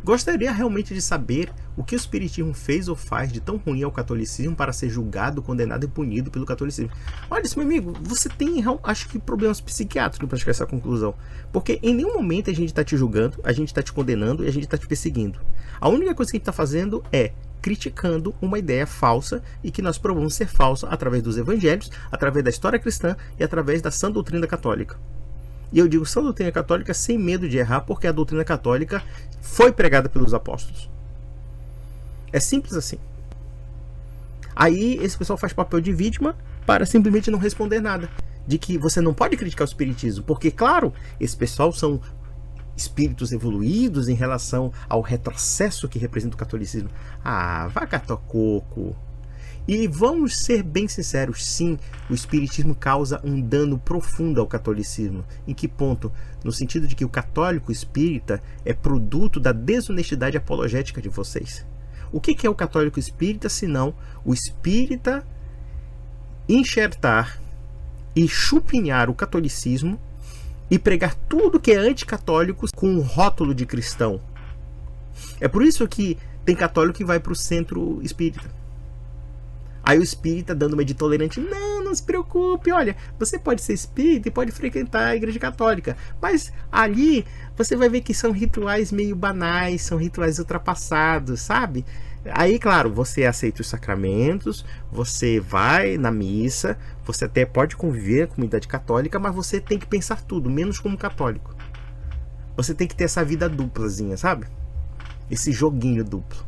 Gostaria realmente de saber o que o espiritismo fez ou faz de tão ruim ao catolicismo para ser julgado, condenado e punido pelo catolicismo. Olha, meu amigo, você tem, acho que, problemas psiquiátricos para chegar a essa conclusão. Porque em nenhum momento a gente está te julgando, a gente está te condenando e a gente está te perseguindo. A única coisa que a gente está fazendo é criticando uma ideia falsa, e que nós provamos ser falsa através dos evangelhos, através da história cristã e através da sã doutrina católica. E eu digo sã doutrina católica sem medo de errar, porque a doutrina católica foi pregada pelos apóstolos. É simples assim. Aí esse pessoal faz papel de vítima para simplesmente não responder nada. De que você não pode criticar o espiritismo, porque, claro, esse pessoal são espíritos evoluídos em relação ao retrocesso que representa o catolicismo. Ah, vai catar coco. E vamos ser bem sinceros, sim, o espiritismo causa um dano profundo ao catolicismo. Em que ponto? No sentido de que o católico espírita é produto da desonestidade apologética de vocês. O que é o católico espírita, senão o espírita enxertar e chupinhar o catolicismo e pregar tudo que é anticatólico com um rótulo de cristão? É por isso que tem católico que vai para o centro espírita. Aí o espírita dando uma de tolerante: não se preocupe, olha, você pode ser espírita e pode frequentar a igreja católica, mas ali você vai ver que são rituais meio banais, são rituais ultrapassados, sabe? Aí, claro, você aceita os sacramentos, você vai na missa, você até pode conviver com a comunidade católica, mas você tem que pensar tudo, menos como católico. Você tem que ter essa vida duplazinha, sabe? Esse joguinho duplo.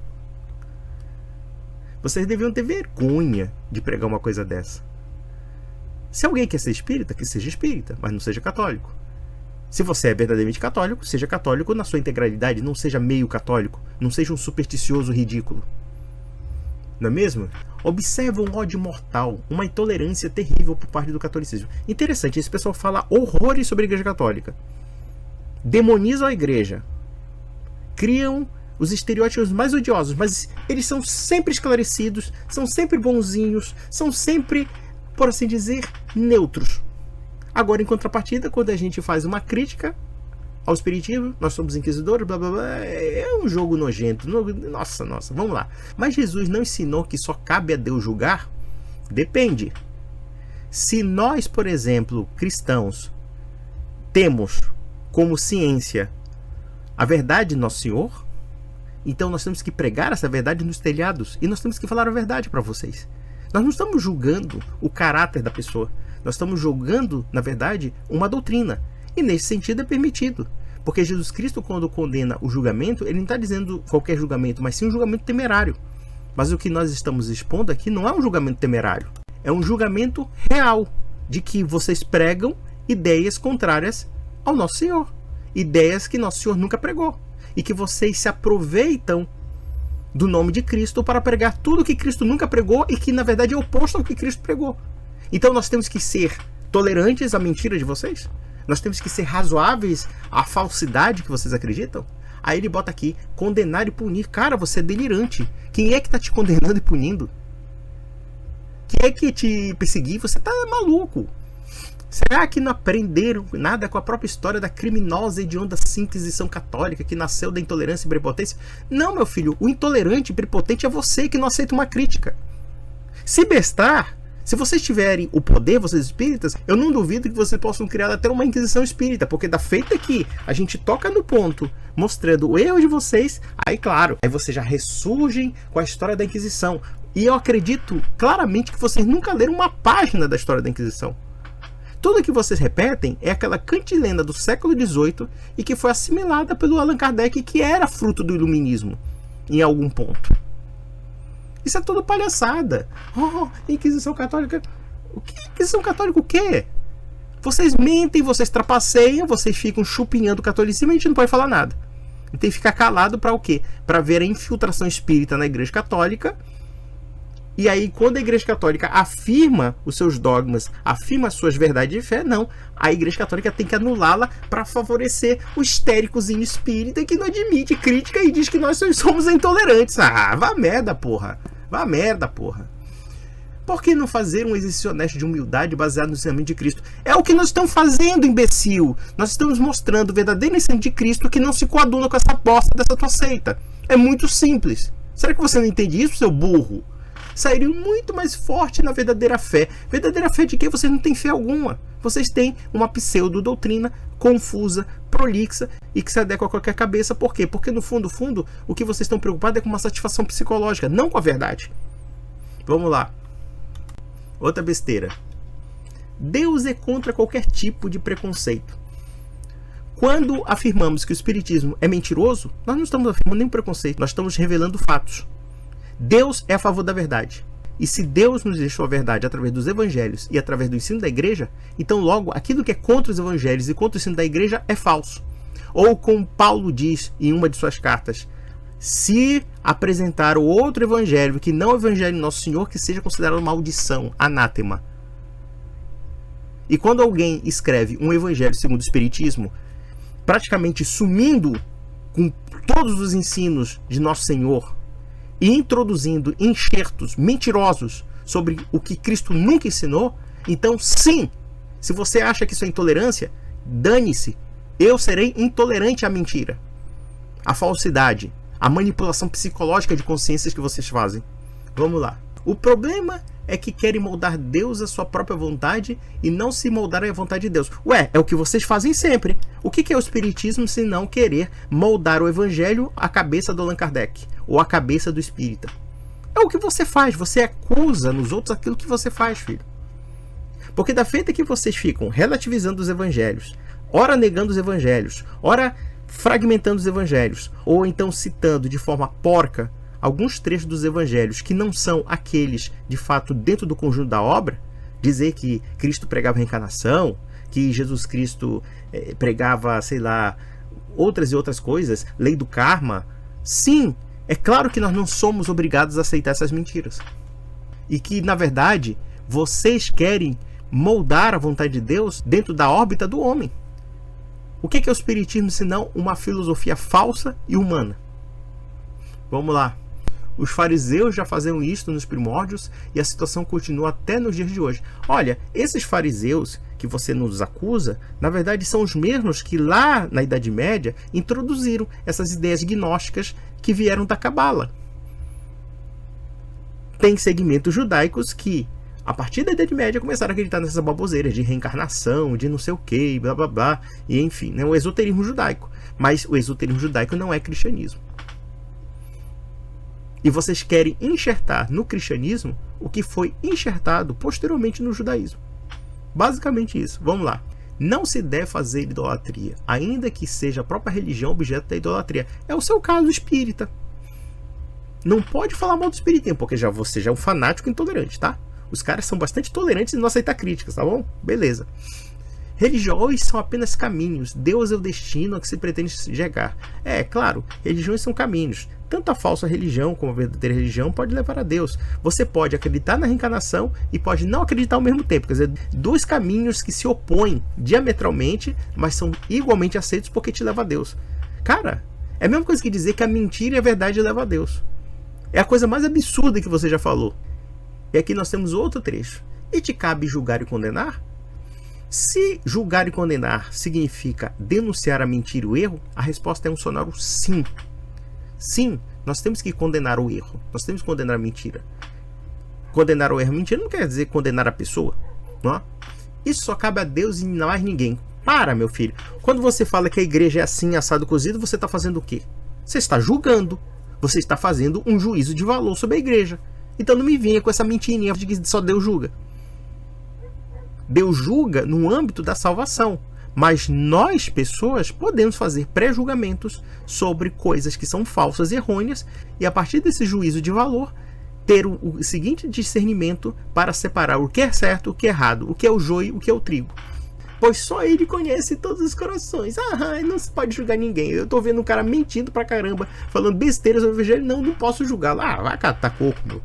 Vocês deviam ter vergonha de pregar uma coisa dessa. Se alguém quer ser espírita, que seja espírita, mas não seja católico. Se você é verdadeiramente católico, seja católico na sua integralidade, não seja meio católico, não seja um supersticioso ridículo. Não é mesmo? Observa um ódio mortal, uma intolerância terrível por parte do catolicismo. Interessante, esse pessoal fala horrores sobre a igreja católica. Demonizam a igreja. Criam os estereótipos mais odiosos, mas eles são sempre esclarecidos, são sempre bonzinhos, são sempre, por assim dizer, neutros. Agora, em contrapartida, quando a gente faz uma crítica ao espiritismo, nós somos inquisidores, blá blá blá, é um jogo nojento. Nossa, vamos lá. Mas Jesus não ensinou que só cabe a Deus julgar? Depende. Se nós, por exemplo, cristãos, temos como ciência a verdade de Nosso Senhor, então nós temos que pregar essa verdade nos telhados, e nós temos que falar a verdade para vocês. Nós não estamos julgando o caráter da pessoa, nós estamos julgando, na verdade, uma doutrina. E nesse sentido é permitido. Porque Jesus Cristo, quando condena o julgamento, ele não está dizendo qualquer julgamento, mas sim um julgamento temerário. Mas o que nós estamos expondo aqui não é um julgamento temerário. É um julgamento real, de que vocês pregam ideias contrárias ao Nosso Senhor. Ideias que Nosso Senhor nunca pregou. E que vocês se aproveitam do nome de Cristo para pregar tudo que Cristo nunca pregou e que na verdade é oposto ao que Cristo pregou. Então nós temos que ser tolerantes à mentira de vocês? Nós temos que ser razoáveis à falsidade que vocês acreditam? Aí ele bota aqui, condenar e punir. Cara, você é delirante. Quem é que está te condenando e punindo? Quem é que te perseguir? Você está maluco. Será que não aprenderam nada com a própria história da criminosa e hedionda Inquisição Católica que nasceu da intolerância e prepotência? Não, meu filho, o intolerante e prepotente é você que não aceita uma crítica. Se bestar, se vocês tiverem o poder, vocês espíritas, eu não duvido que vocês possam criar até uma inquisição espírita, porque da feita que a gente toca no ponto, mostrando o erro de vocês, aí claro, aí vocês já ressurgem com a história da Inquisição. E eu acredito claramente que vocês nunca leram uma página da história da Inquisição. Tudo que vocês repetem é aquela cantilena do século XVIII e que foi assimilada pelo Allan Kardec, que era fruto do iluminismo, em algum ponto. Isso é tudo palhaçada. Oh, Inquisição Católica. O que? Inquisição Católica o quê? Vocês mentem, vocês trapaceiam, vocês ficam chupinhando o catolicismo e a gente não pode falar nada. A gente tem que ficar calado para o quê? Para ver a infiltração espírita na Igreja Católica. E aí, quando a Igreja Católica afirma os seus dogmas, afirma as suas verdades de fé, não. A Igreja Católica tem que anulá-la para favorecer o histéricozinho espírita que não admite crítica e diz que nós somos intolerantes. Ah, vá merda, porra. Vá merda, porra. Por que não fazer um exercício honesto de humildade baseado no ensinamento de Cristo? É o que nós estamos fazendo, imbecil. Nós estamos mostrando o verdadeiro ensinamento de Cristo que não se coaduna com essa bosta dessa tua seita. É muito simples. Será que você não entende isso, seu burro? Sairiam muito mais forte na verdadeira fé. Verdadeira fé de quê? Vocês não têm fé alguma. Vocês têm uma pseudo-doutrina confusa, prolixa e que se adequa a qualquer cabeça. Por quê? Porque no fundo, o que vocês estão preocupados é com uma satisfação psicológica, não com a verdade. Vamos lá. Outra besteira. Deus é contra qualquer tipo de preconceito. Quando afirmamos que o espiritismo é mentiroso, nós não estamos afirmando nenhum preconceito, nós estamos revelando fatos. Deus é a favor da verdade. E se Deus nos deixou a verdade através dos evangelhos e através do ensino da igreja, então logo aquilo que é contra os evangelhos e contra o ensino da igreja é falso. Ou como Paulo diz em uma de suas cartas, se apresentar o outro evangelho que não é o evangelho de Nosso Senhor, que seja considerado maldição, anátema. E quando alguém escreve um evangelho segundo o espiritismo, praticamente sumindo com todos os ensinos de Nosso Senhor, e introduzindo enxertos mentirosos sobre o que Cristo nunca ensinou, então sim, se você acha que isso é intolerância, dane-se, eu serei intolerante à mentira, à falsidade, à manipulação psicológica de consciências que vocês fazem. Vamos lá. O problema é que querem moldar Deus à sua própria vontade e não se moldarem à vontade de Deus. Ué, é o que vocês fazem sempre. O que é o espiritismo se não querer moldar o evangelho à cabeça do Allan Kardec ou à cabeça do espírita? É o que você faz. Você acusa nos outros aquilo que você faz, filho. Porque da feita que vocês ficam relativizando os evangelhos, ora negando os evangelhos, ora fragmentando os evangelhos, ou então citando de forma porca alguns trechos dos evangelhos que não são aqueles de fato dentro do conjunto da obra, dizer que Cristo pregava reencarnação, que Jesus Cristo pregava, sei lá, outras e outras coisas, lei do karma. Sim, é claro que nós não somos obrigados a aceitar essas mentiras. E que, na verdade, vocês querem moldar a vontade de Deus dentro da órbita do homem. O que é o espiritismo senão uma filosofia falsa e humana? Vamos lá. Os fariseus já faziam isso nos primórdios e a situação continua até nos dias de hoje. Olha, esses fariseus que você nos acusa, na verdade são os mesmos que lá na Idade Média introduziram essas ideias gnósticas que vieram da Cabala. Tem segmentos judaicos que, a partir da Idade Média, começaram a acreditar nessas baboseiras de reencarnação, de não sei o que, blá blá blá, e enfim, né, o esoterismo judaico. Mas o esoterismo judaico não é cristianismo. E vocês querem enxertar no cristianismo o que foi enxertado posteriormente no judaísmo. Basicamente isso. Vamos lá. Não se deve fazer idolatria, ainda que seja a própria religião objeto da idolatria. É o seu caso espírita. Não pode falar mal do espiritismo, porque você já é um fanático intolerante, tá? Os caras são bastante tolerantes e não aceitam críticas, tá bom? Beleza. Religiões são apenas caminhos. Deus é o destino a que se pretende chegar. É, claro, religiões são caminhos. Tanto a falsa religião como a verdadeira religião pode levar a Deus. Você pode acreditar na reencarnação e pode não acreditar ao mesmo tempo. Quer dizer, dois caminhos que se opõem diametralmente, mas são igualmente aceitos porque te levam a Deus. Cara, é a mesma coisa que dizer que a mentira e a verdade levam a Deus. É a coisa mais absurda que você já falou. E aqui nós temos outro trecho. E te cabe julgar e condenar? Se julgar e condenar significa denunciar a mentira e o erro, a resposta é um sonoro sim. Sim, nós temos que condenar o erro, nós temos que condenar a mentira. Condenar o erro mentira não quer dizer condenar a pessoa, não é? Isso só cabe a Deus e não mais ninguém. Para, meu filho. Quando você fala que a igreja é assim, assado, cozido, você está fazendo o quê? Você está julgando. Você está fazendo um juízo de valor sobre a igreja. Então não me venha com essa mentirinha de que só Deus julga. Deus julga no âmbito da salvação. Mas nós, pessoas, podemos fazer pré-julgamentos sobre coisas que são falsas e errôneas. E a partir desse juízo de valor, ter o seguinte discernimento para separar o que é certo, o que é errado, o que é o joio, o que é o trigo. Pois só ele conhece todos os corações. Não se pode julgar ninguém. Eu tô vendo um cara mentindo pra caramba, falando besteiras sobre o evangelho. Não posso julgá-lo. Vai catar coco, meu.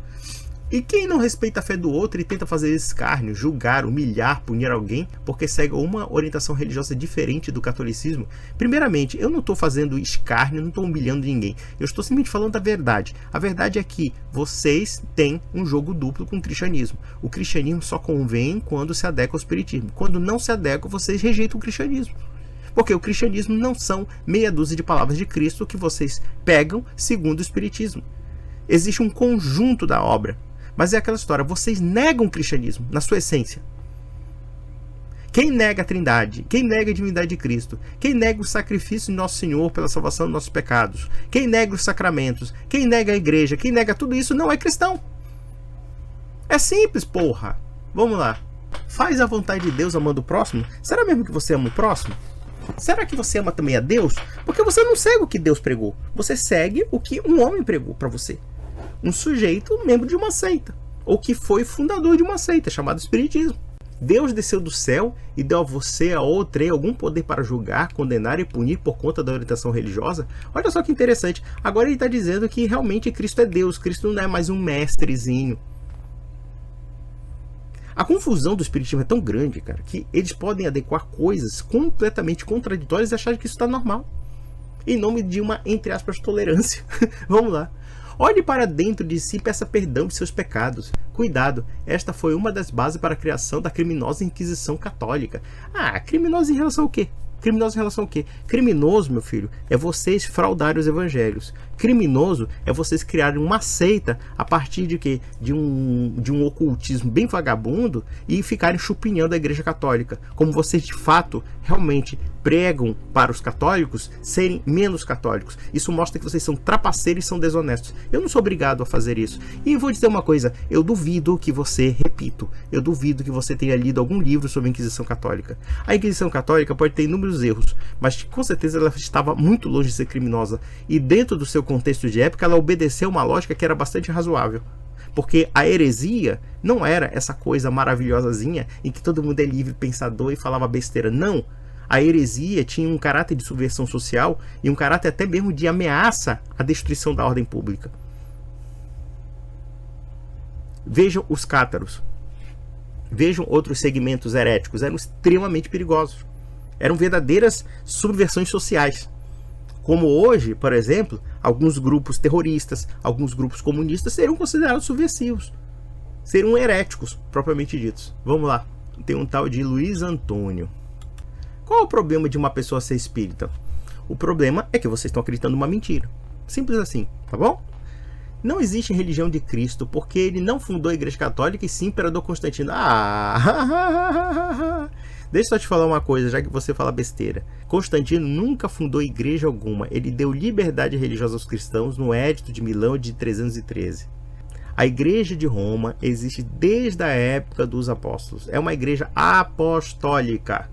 E quem não respeita a fé do outro e tenta fazer escárnio, julgar, humilhar, punir alguém porque segue uma orientação religiosa diferente do catolicismo, primeiramente, eu não estou fazendo escárnio, não estou humilhando ninguém. Eu estou simplesmente falando da verdade. A verdade é que vocês têm um jogo duplo com o cristianismo. O cristianismo só convém quando se adequa ao espiritismo. Quando não se adequa, vocês rejeitam o cristianismo. Porque o cristianismo não são meia dúzia de palavras de Cristo que vocês pegam segundo o espiritismo. Existe um conjunto da obra. Mas é aquela história, vocês negam o cristianismo na sua essência. Quem nega a trindade, quem nega a divindade de Cristo, quem nega o sacrifício de Nosso Senhor pela salvação dos nossos pecados, quem nega os sacramentos, quem nega a igreja, quem nega tudo isso não é cristão. É simples, porra. Vamos lá. Faz a vontade de Deus amando o próximo? Será mesmo que você ama o próximo? Será que você ama também a Deus? Porque você não segue o que Deus pregou. Você segue o que um homem pregou para você. Um sujeito membro de uma seita, ou que foi fundador de uma seita, chamada Espiritismo. Deus desceu do céu e deu a você, a outrem, algum poder para julgar, condenar e punir por conta da orientação religiosa? Olha só que interessante. Agora ele está dizendo que realmente Cristo é Deus. Cristo não é mais um mestrezinho. A confusão do Espiritismo é tão grande, cara, que eles podem adequar coisas completamente contraditórias e achar que isso está normal. Em nome de uma, entre aspas, tolerância. Vamos lá. Olhe para dentro de si e peça perdão de seus pecados. Cuidado, esta foi uma das bases para a criação da criminosa Inquisição Católica. Criminosa em relação ao quê? Criminoso em relação ao quê? Criminoso, meu filho, é vocês fraudarem os evangelhos. Criminoso é vocês criarem uma seita a partir de quê? De um ocultismo bem vagabundo e ficarem chupinhando a igreja católica. Como vocês de fato, realmente pregam para os católicos serem menos católicos. Isso mostra que vocês são trapaceiros e são desonestos. Eu não sou obrigado a fazer isso. E vou dizer uma coisa, eu duvido que você, repito, eu duvido que você tenha lido algum livro sobre a Inquisição Católica. A Inquisição Católica pode ter inúmeros erros, mas com certeza ela estava muito longe de ser criminosa. E dentro do seu contexto de época, ela obedeceu uma lógica que era bastante razoável. Porque a heresia não era essa coisa maravilhosazinha em que todo mundo é livre, pensador e falava besteira. Não. A heresia tinha um caráter de subversão social e um caráter até mesmo de ameaça à destruição da ordem pública. Vejam os cátaros. Vejam outros segmentos heréticos. Eram extremamente perigosos. Eram verdadeiras subversões sociais. Como hoje, por exemplo, alguns grupos terroristas, alguns grupos comunistas seriam considerados subversivos. Seriam heréticos, propriamente ditos. Vamos lá. Tem um tal de Luiz Antônio. Qual é o problema de uma pessoa ser espírita? O problema é que vocês estão acreditando numa mentira. Simples assim, tá bom? Não existe religião de Cristo porque ele não fundou a Igreja Católica e sim o Imperador Constantino. Deixa eu só te falar uma coisa, já que você fala besteira. Constantino nunca fundou igreja alguma. Ele deu liberdade religiosa aos cristãos no Edito de Milão de 313. A Igreja de Roma existe desde a época dos apóstolos. É uma igreja apostólica.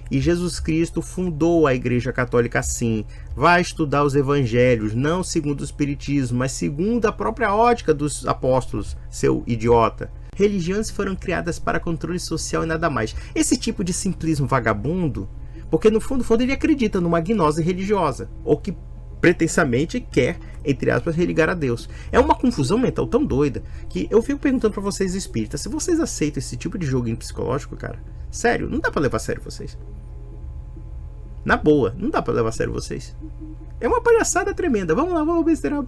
E Jesus Cristo fundou a Igreja Católica assim. Vai estudar os evangelhos, não segundo o espiritismo, mas segundo a própria ótica dos apóstolos, seu idiota. Religiões foram criadas para controle social e nada mais. Esse tipo de simplismo vagabundo, porque no fundo ele acredita numa gnose religiosa, ou que pretensamente quer, entre aspas, religar a Deus. É uma confusão mental tão doida que eu fico perguntando para vocês espíritas, se vocês aceitam esse tipo de joguinho psicológico, cara, sério, não dá para levar a sério vocês. Na boa, não dá para levar a sério vocês. É uma palhaçada tremenda. Vamos lá, vamos besteira.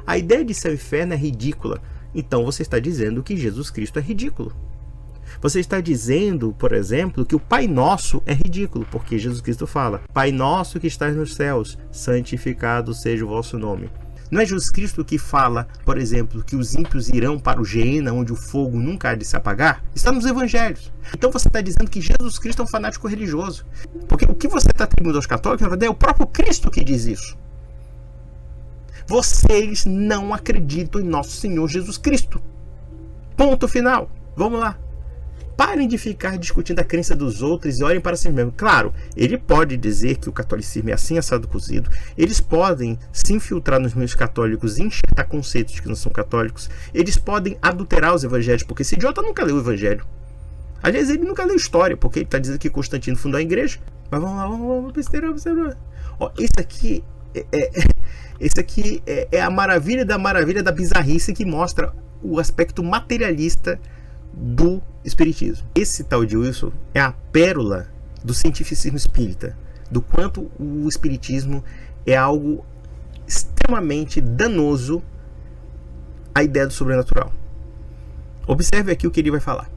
A ideia de céu e inferno é ridícula. Então você está dizendo que Jesus Cristo é ridículo. Você está dizendo, por exemplo, que o Pai Nosso é ridículo, porque Jesus Cristo fala: Pai Nosso que estás nos céus, santificado seja o vosso nome. Não é Jesus Cristo que fala, por exemplo, que os ímpios irão para o Geena, onde o fogo nunca há de se apagar? Está nos evangelhos. Então você está dizendo que Jesus Cristo é um fanático religioso. Porque o que você está atribuindo aos católicos, na verdade, é o próprio Cristo que diz isso. Vocês não acreditam em nosso Senhor Jesus Cristo. Ponto final. Vamos lá. Parem de ficar discutindo a crença dos outros e olhem para si mesmos. Claro, ele pode dizer que o catolicismo é assim, assado, cozido. Eles podem se infiltrar nos meios católicos e enxertar conceitos que não são católicos. Eles podem adulterar os evangelhos, porque esse idiota nunca leu o evangelho. Aliás, ele nunca leu história, porque ele está dizendo que Constantino fundou a igreja. Mas vamos lá, vamos besteira. Ó, esse aqui é a maravilha da bizarrice que mostra o aspecto materialista do espiritismo. Esse tal de Wilson é a pérola do cientificismo espírita, do quanto o espiritismo é algo extremamente danoso à ideia do sobrenatural. Observe aqui o que ele vai falar.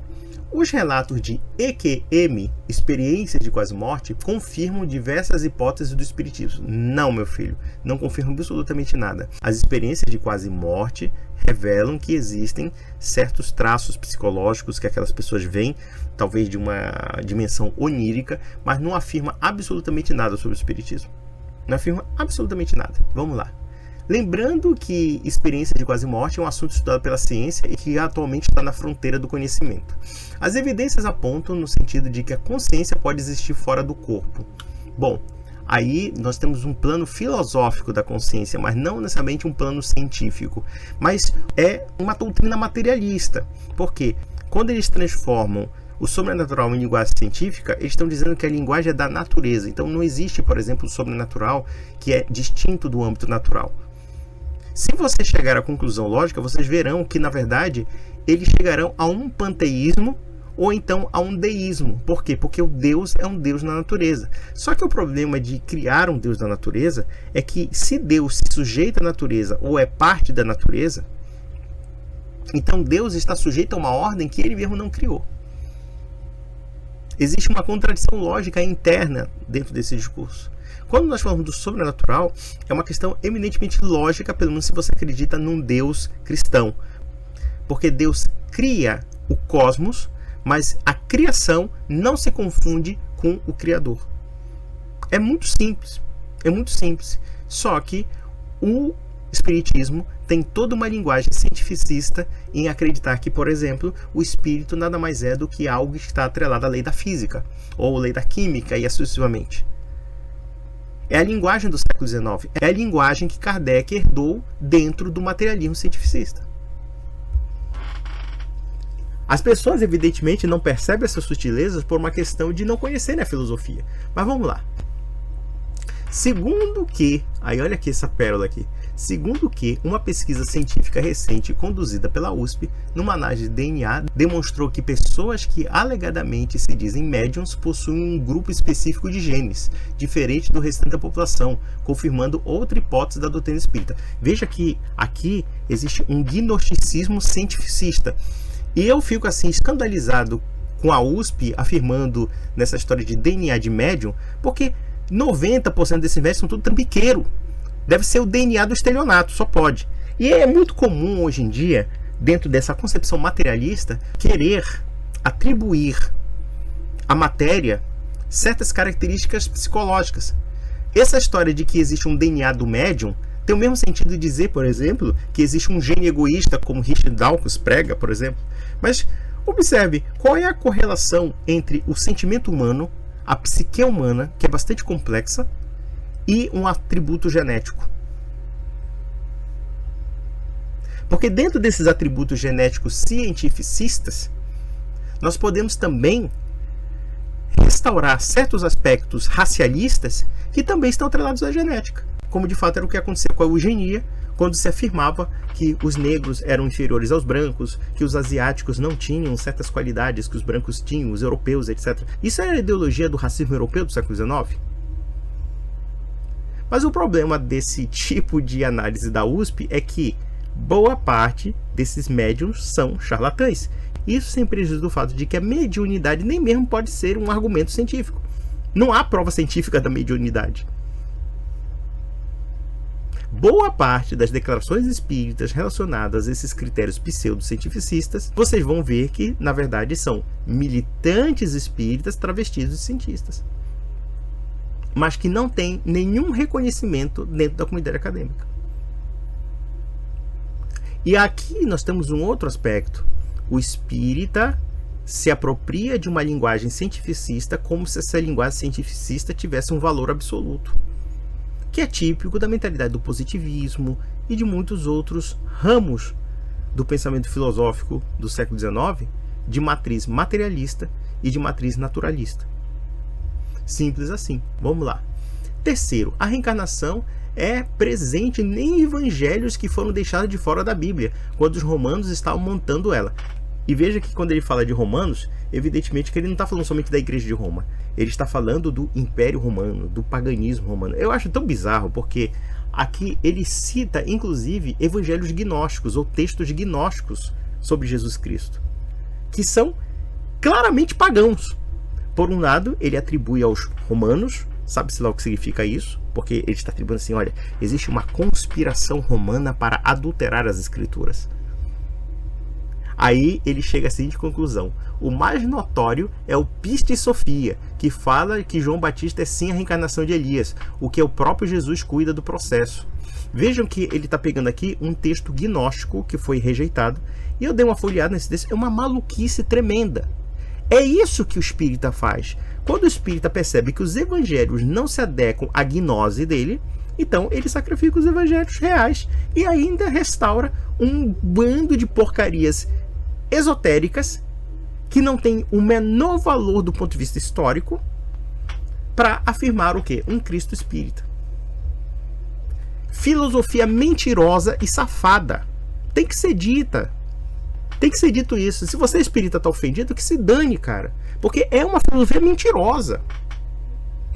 Os relatos de EQM, experiências de quase morte, confirmam diversas hipóteses do espiritismo. Não, meu filho, não confirmam absolutamente nada. As experiências de quase morte revelam que existem certos traços psicológicos que aquelas pessoas veem, talvez de uma dimensão onírica, mas não afirma absolutamente nada sobre o espiritismo. Não afirma absolutamente nada. Vamos lá. Lembrando que experiência de quase morte é um assunto estudado pela ciência e que atualmente está na fronteira do conhecimento. As evidências apontam no sentido de que a consciência pode existir fora do corpo. Bom, aí nós temos um plano filosófico da consciência, mas não necessariamente um plano científico. Mas é uma doutrina materialista. Por quê? Quando eles transformam o sobrenatural em linguagem científica, eles estão dizendo que a linguagem é da natureza. Então não existe, por exemplo, o sobrenatural que é distinto do âmbito natural. Se você chegar à conclusão lógica, vocês verão que, na verdade, eles chegarão a um panteísmo ou então a um deísmo. Por quê? Porque o Deus é um Deus na natureza. Só que o problema de criar um Deus da natureza é que, se Deus se sujeita à natureza ou é parte da natureza, então Deus está sujeito a uma ordem que ele mesmo não criou. Existe uma contradição lógica interna dentro desse discurso. Quando nós falamos do sobrenatural, é uma questão eminentemente lógica, pelo menos se você acredita num Deus cristão. Porque Deus cria o cosmos, mas a criação não se confunde com o Criador. É muito simples. É muito simples. Só que o Espiritismo tem toda uma linguagem cientificista em acreditar que, por exemplo, o espírito nada mais é do que algo que está atrelado à lei da física, ou lei da química e assim sucessivamente. É a linguagem do século XIX. É a linguagem que Kardec herdou dentro do materialismo cientificista. As pessoas, evidentemente, não percebem essas sutilezas por uma questão de não conhecerem a filosofia. Mas vamos lá. Segundo que, aí olha aqui essa pérola aqui. Segundo que uma pesquisa científica recente conduzida pela USP, numa análise de DNA, demonstrou que pessoas que alegadamente se dizem médiums possuem um grupo específico de genes, diferente do restante da população, confirmando outra hipótese da doutrina espírita. Veja que aqui existe um gnosticismo cientificista. E eu fico assim escandalizado com a USP afirmando nessa história de DNA de médium, porque 90% desses médiums são tudo trambiqueiro. Deve ser o DNA do estelionato, só pode. E é muito comum hoje em dia, dentro dessa concepção materialista, querer atribuir à matéria certas características psicológicas. Essa história de que existe um DNA do médium tem o mesmo sentido de dizer, por exemplo, que existe um gene egoísta, como Richard Dawkins prega, por exemplo. Mas observe, qual é a correlação entre o sentimento humano, a psique humana, que é bastante complexa, e um atributo genético? Porque dentro desses atributos genéticos cientificistas, nós podemos também restaurar certos aspectos racialistas que também estão atrelados à genética, como de fato era o que acontecia com a eugenia, quando se afirmava que os negros eram inferiores aos brancos, que os asiáticos não tinham certas qualidades que os brancos tinham, os europeus, etc. Isso era a ideologia do racismo europeu do século XIX. Mas o problema desse tipo de análise da USP é que boa parte desses médiums são charlatães. Isso sem prejuízo do fato de que a mediunidade nem mesmo pode ser um argumento científico. Não há prova científica da mediunidade. boa parte das declarações espíritas relacionadas a esses critérios pseudocientificistas, vocês vão ver que, na verdade, são militantes espíritas travestidos de cientistas, mas que não têm nenhum reconhecimento dentro da comunidade acadêmica. E aqui nós temos um outro aspecto. O espírita se apropria de uma linguagem cientificista como se essa linguagem cientificista tivesse um valor absoluto, que é típico da mentalidade do positivismo e de muitos outros ramos do pensamento filosófico do século XIX, de matriz materialista e de matriz naturalista. Simples assim. Vamos lá. Terceiro, a reencarnação é presente em evangelhos que foram deixados de fora da Bíblia, quando os romanos estavam montando ela. E veja que quando ele fala de romanos, evidentemente que ele não está falando somente da igreja de Roma. Ele está falando do Império Romano, do paganismo romano. Eu acho tão bizarro, porque aqui ele cita, inclusive, evangelhos gnósticos, ou textos gnósticos sobre Jesus Cristo, que são claramente pagãos. Por um lado, ele atribui aos romanos, sabe-se lá o que significa isso, porque ele está atribuindo assim, olha, existe uma conspiração romana para adulterar as escrituras. Aí ele chega à seguinte conclusão: o mais notório é o Pistis Sophia, que fala que João Batista é sim a reencarnação de Elias, o que o próprio Jesus cuida do processo. Vejam que ele está pegando aqui um texto gnóstico que foi rejeitado, e eu dei uma folheada nesse texto, é uma maluquice tremenda. É isso que o espírita faz. Quando o espírita percebe que os evangelhos não se adequam à gnose dele, então ele sacrifica os evangelhos reais e ainda restaura um bando de porcarias esotéricas que não tem o menor valor do ponto de vista histórico para afirmar o quê? Um Cristo espírita. Filosofia mentirosa e safada. Tem que ser dita. Tem que ser dito isso. Se você é espírita está ofendido, que se dane, cara. Porque é uma filosofia mentirosa.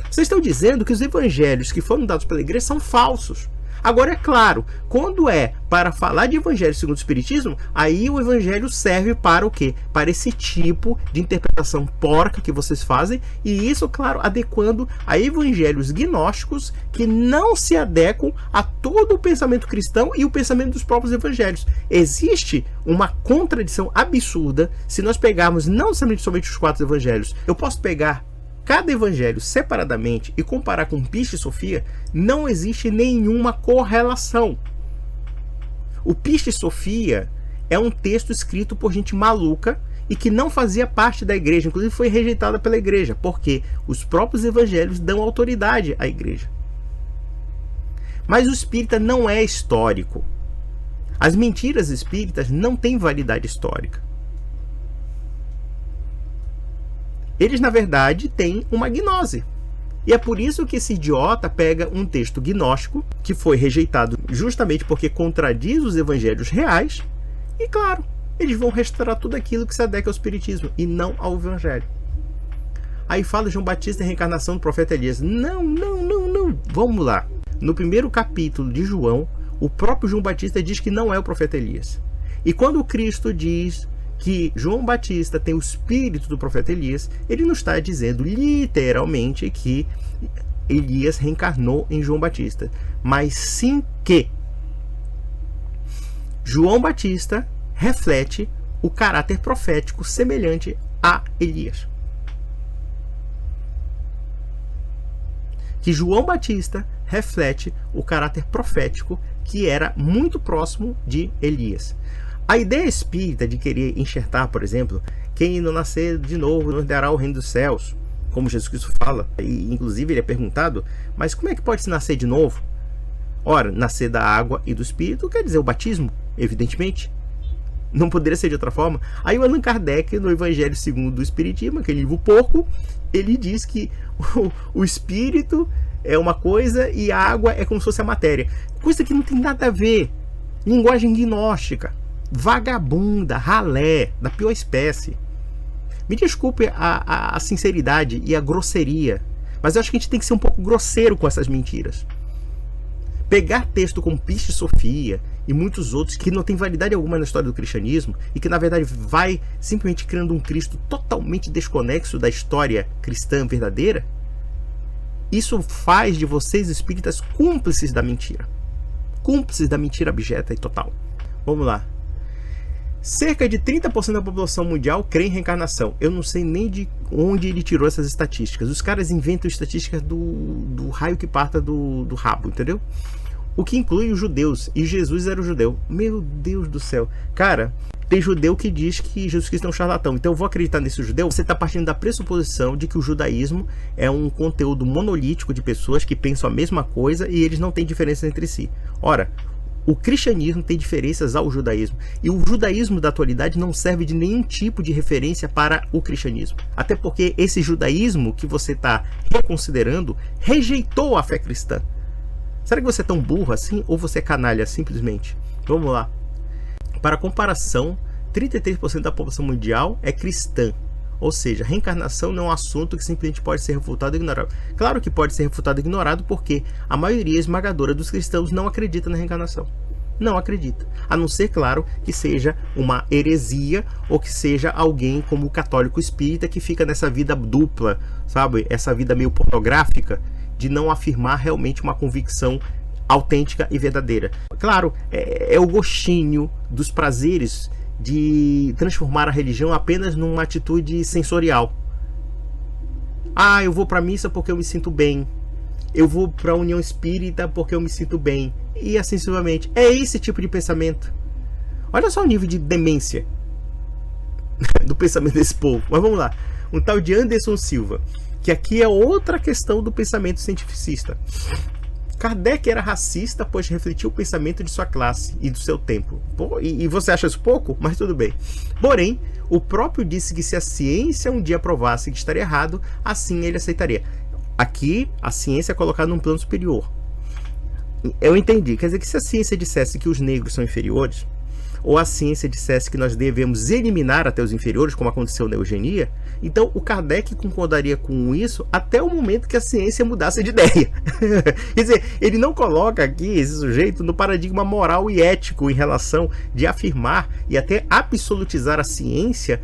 Vocês estão dizendo que os evangelhos que foram dados pela igreja são falsos. Agora, é claro, quando é para falar de evangelho segundo o espiritismo, aí o evangelho serve para o quê? Para esse tipo de interpretação porca que vocês fazem, e isso, claro, adequando a evangelhos gnósticos que não se adequam a todo o pensamento cristão e o pensamento dos próprios evangelhos. Existe uma contradição absurda se nós pegarmos não somente os 4 evangelhos. Eu posso pegar cada evangelho separadamente e comparar com Pistis Sophia, não existe nenhuma correlação. O Pistis Sophia é um texto escrito por gente maluca e que não fazia parte da igreja, inclusive foi rejeitada pela igreja, porque os próprios evangelhos dão autoridade à igreja. Mas o espírita não é histórico. As mentiras espíritas não têm validade histórica. Eles, na verdade, têm uma gnose. E é por isso que esse idiota pega um texto gnóstico, que foi rejeitado justamente porque contradiz os evangelhos reais, e, claro, eles vão restaurar tudo aquilo que se adequa ao espiritismo, e não ao evangelho. Aí fala João Batista e a reencarnação do profeta Elias. Não. Vamos lá. No primeiro capítulo de João, o próprio João Batista diz que não é o profeta Elias. E quando o Cristo diz que João Batista tem o espírito do profeta Elias, ele não está dizendo literalmente que Elias reencarnou em João Batista, mas sim que João Batista reflete o caráter profético semelhante a Elias. Que João Batista reflete o caráter profético que era muito próximo de Elias. A ideia espírita de querer enxertar, por exemplo, quem não nascer de novo não herdará o reino dos céus, como Jesus Cristo fala, e inclusive ele é perguntado, mas como é que pode se nascer de novo? Ora, nascer da água e do espírito quer dizer o batismo, evidentemente. Não poderia ser de outra forma. Aí o Allan Kardec, no Evangelho segundo o Espiritismo, aquele livro porco, ele diz que o espírito é uma coisa e a água é como se fosse a matéria. Coisa que não tem nada a ver. Linguagem gnóstica. Vagabunda, ralé, da pior espécie. Me desculpe a sinceridade e a grosseria, mas eu acho que a gente tem que ser um pouco grosseiro com essas mentiras. Pegar texto como Pistis Sophia e muitos outros que não tem validade alguma na história do cristianismo e que na verdade vai simplesmente criando um Cristo totalmente desconexo da história cristã verdadeira, isso faz de vocês espíritas cúmplices da mentira. cúmplices da mentira abjeta e total. Vamos lá. Cerca de 30% da população mundial crê em reencarnação. Eu não sei nem de onde ele tirou essas estatísticas. Os caras inventam estatísticas do raio que parta do rabo, entendeu? O que inclui os judeus. E Jesus era o judeu. Meu Deus do céu. Cara, tem judeu que diz que Jesus Cristo é um charlatão. Então eu vou acreditar nesse judeu? Você está partindo da pressuposição de que o judaísmo é um conteúdo monolítico de pessoas que pensam a mesma coisa e eles não têm diferença entre si. Ora, o cristianismo tem diferenças ao judaísmo. E o judaísmo da atualidade não serve de nenhum tipo de referência para o cristianismo. Até porque esse judaísmo que você está reconsiderando rejeitou a fé cristã. Será que você é tão burro assim? Ou você é canalha simplesmente? Vamos lá. Para comparação, 33% da população mundial é cristã. Ou seja, reencarnação não é um assunto que simplesmente pode ser refutado e ignorado. Claro que pode ser refutado e ignorado porque a maioria esmagadora dos cristãos não acredita na reencarnação. Não acredita. A não ser, claro, que seja uma heresia ou que seja alguém como o católico espírita que fica nessa vida dupla, sabe? Essa vida meio pornográfica de não afirmar realmente uma convicção autêntica e verdadeira. Claro, é o gostinho dos prazeres de transformar a religião apenas numa atitude sensorial. Ah, eu vou para a missa porque eu me sinto bem. Eu vou para a união espírita porque eu me sinto bem. E assim sucessivamente. É esse tipo de pensamento. Olha só o nível de demência do pensamento desse povo. Mas vamos lá. Um tal de Anderson Silva, que aqui é outra questão do pensamento cientificista. Kardec era racista, pois refletiu o pensamento de sua classe e do seu tempo. Pô, e você acha isso pouco? Mas tudo bem. Porém, o próprio disse que se a ciência um dia provasse que estaria errado, assim ele aceitaria. Aqui, a ciência é colocada num plano superior. Eu entendi. Quer dizer que se a ciência dissesse que os negros são inferiores, ou a ciência dissesse que nós devemos eliminar até os inferiores, como aconteceu na eugenia, então o Kardec concordaria com isso até o momento que a ciência mudasse de ideia. Quer dizer, ele não coloca aqui esse sujeito no paradigma moral e ético em relação de afirmar e até absolutizar a ciência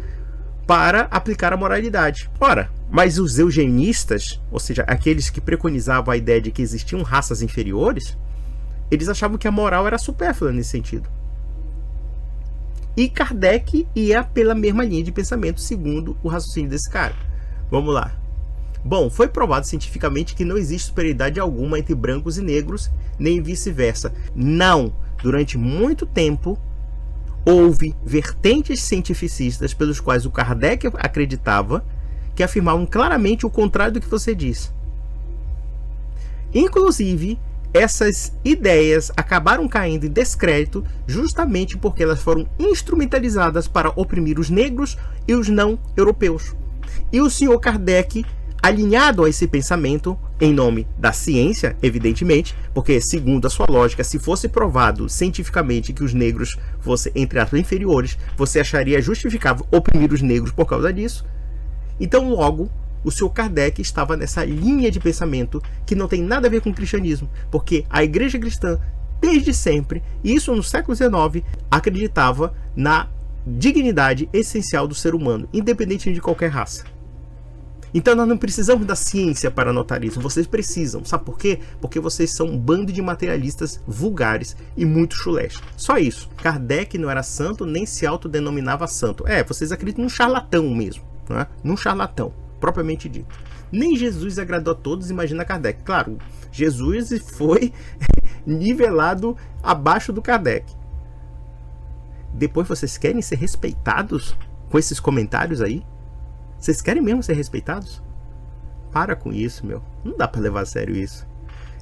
para aplicar a moralidade. Ora, mas os eugenistas, ou seja, aqueles que preconizavam a ideia de que existiam raças inferiores, eles achavam que a moral era supérflua nesse sentido. E Kardec ia pela mesma linha de pensamento, segundo o raciocínio desse cara. Vamos lá. Bom, foi provado cientificamente que não existe superioridade alguma entre brancos e negros, nem vice-versa. Não! Durante muito tempo, houve vertentes cientificistas pelos quais o Kardec acreditava que afirmavam claramente o contrário do que você diz. Inclusive, essas ideias acabaram caindo em descrédito justamente porque elas foram instrumentalizadas para oprimir os negros e os não europeus. E o senhor Kardec, alinhado a esse pensamento, em nome da ciência, evidentemente, porque segundo a sua lógica, se fosse provado cientificamente que os negros fossem, entre aspas, inferiores, você acharia justificável oprimir os negros por causa disso. Então, logo, o senhor Kardec estava nessa linha de pensamento que não tem nada a ver com o cristianismo, porque a igreja cristã, desde sempre, e isso no século XIX, acreditava na dignidade essencial do ser humano, independente de qualquer raça. Então nós não precisamos da ciência para notar isso, vocês precisam. Sabe por quê? Porque vocês são um bando de materialistas vulgares e muito chulés. Só isso. Kardec não era santo, nem se autodenominava santo. Vocês acreditam num charlatão mesmo, né? Num charlatão propriamente dito. Nem Jesus agradou a todos, imagina Kardec. Claro, Jesus foi nivelado abaixo do Kardec. Depois vocês querem ser respeitados com esses comentários aí? Vocês querem mesmo ser respeitados? Para com isso, meu. Não dá para levar a sério isso.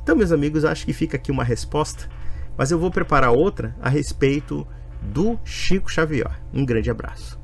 Então, meus amigos, acho que fica aqui uma resposta, mas eu vou preparar outra a respeito do Chico Xavier. Um grande abraço.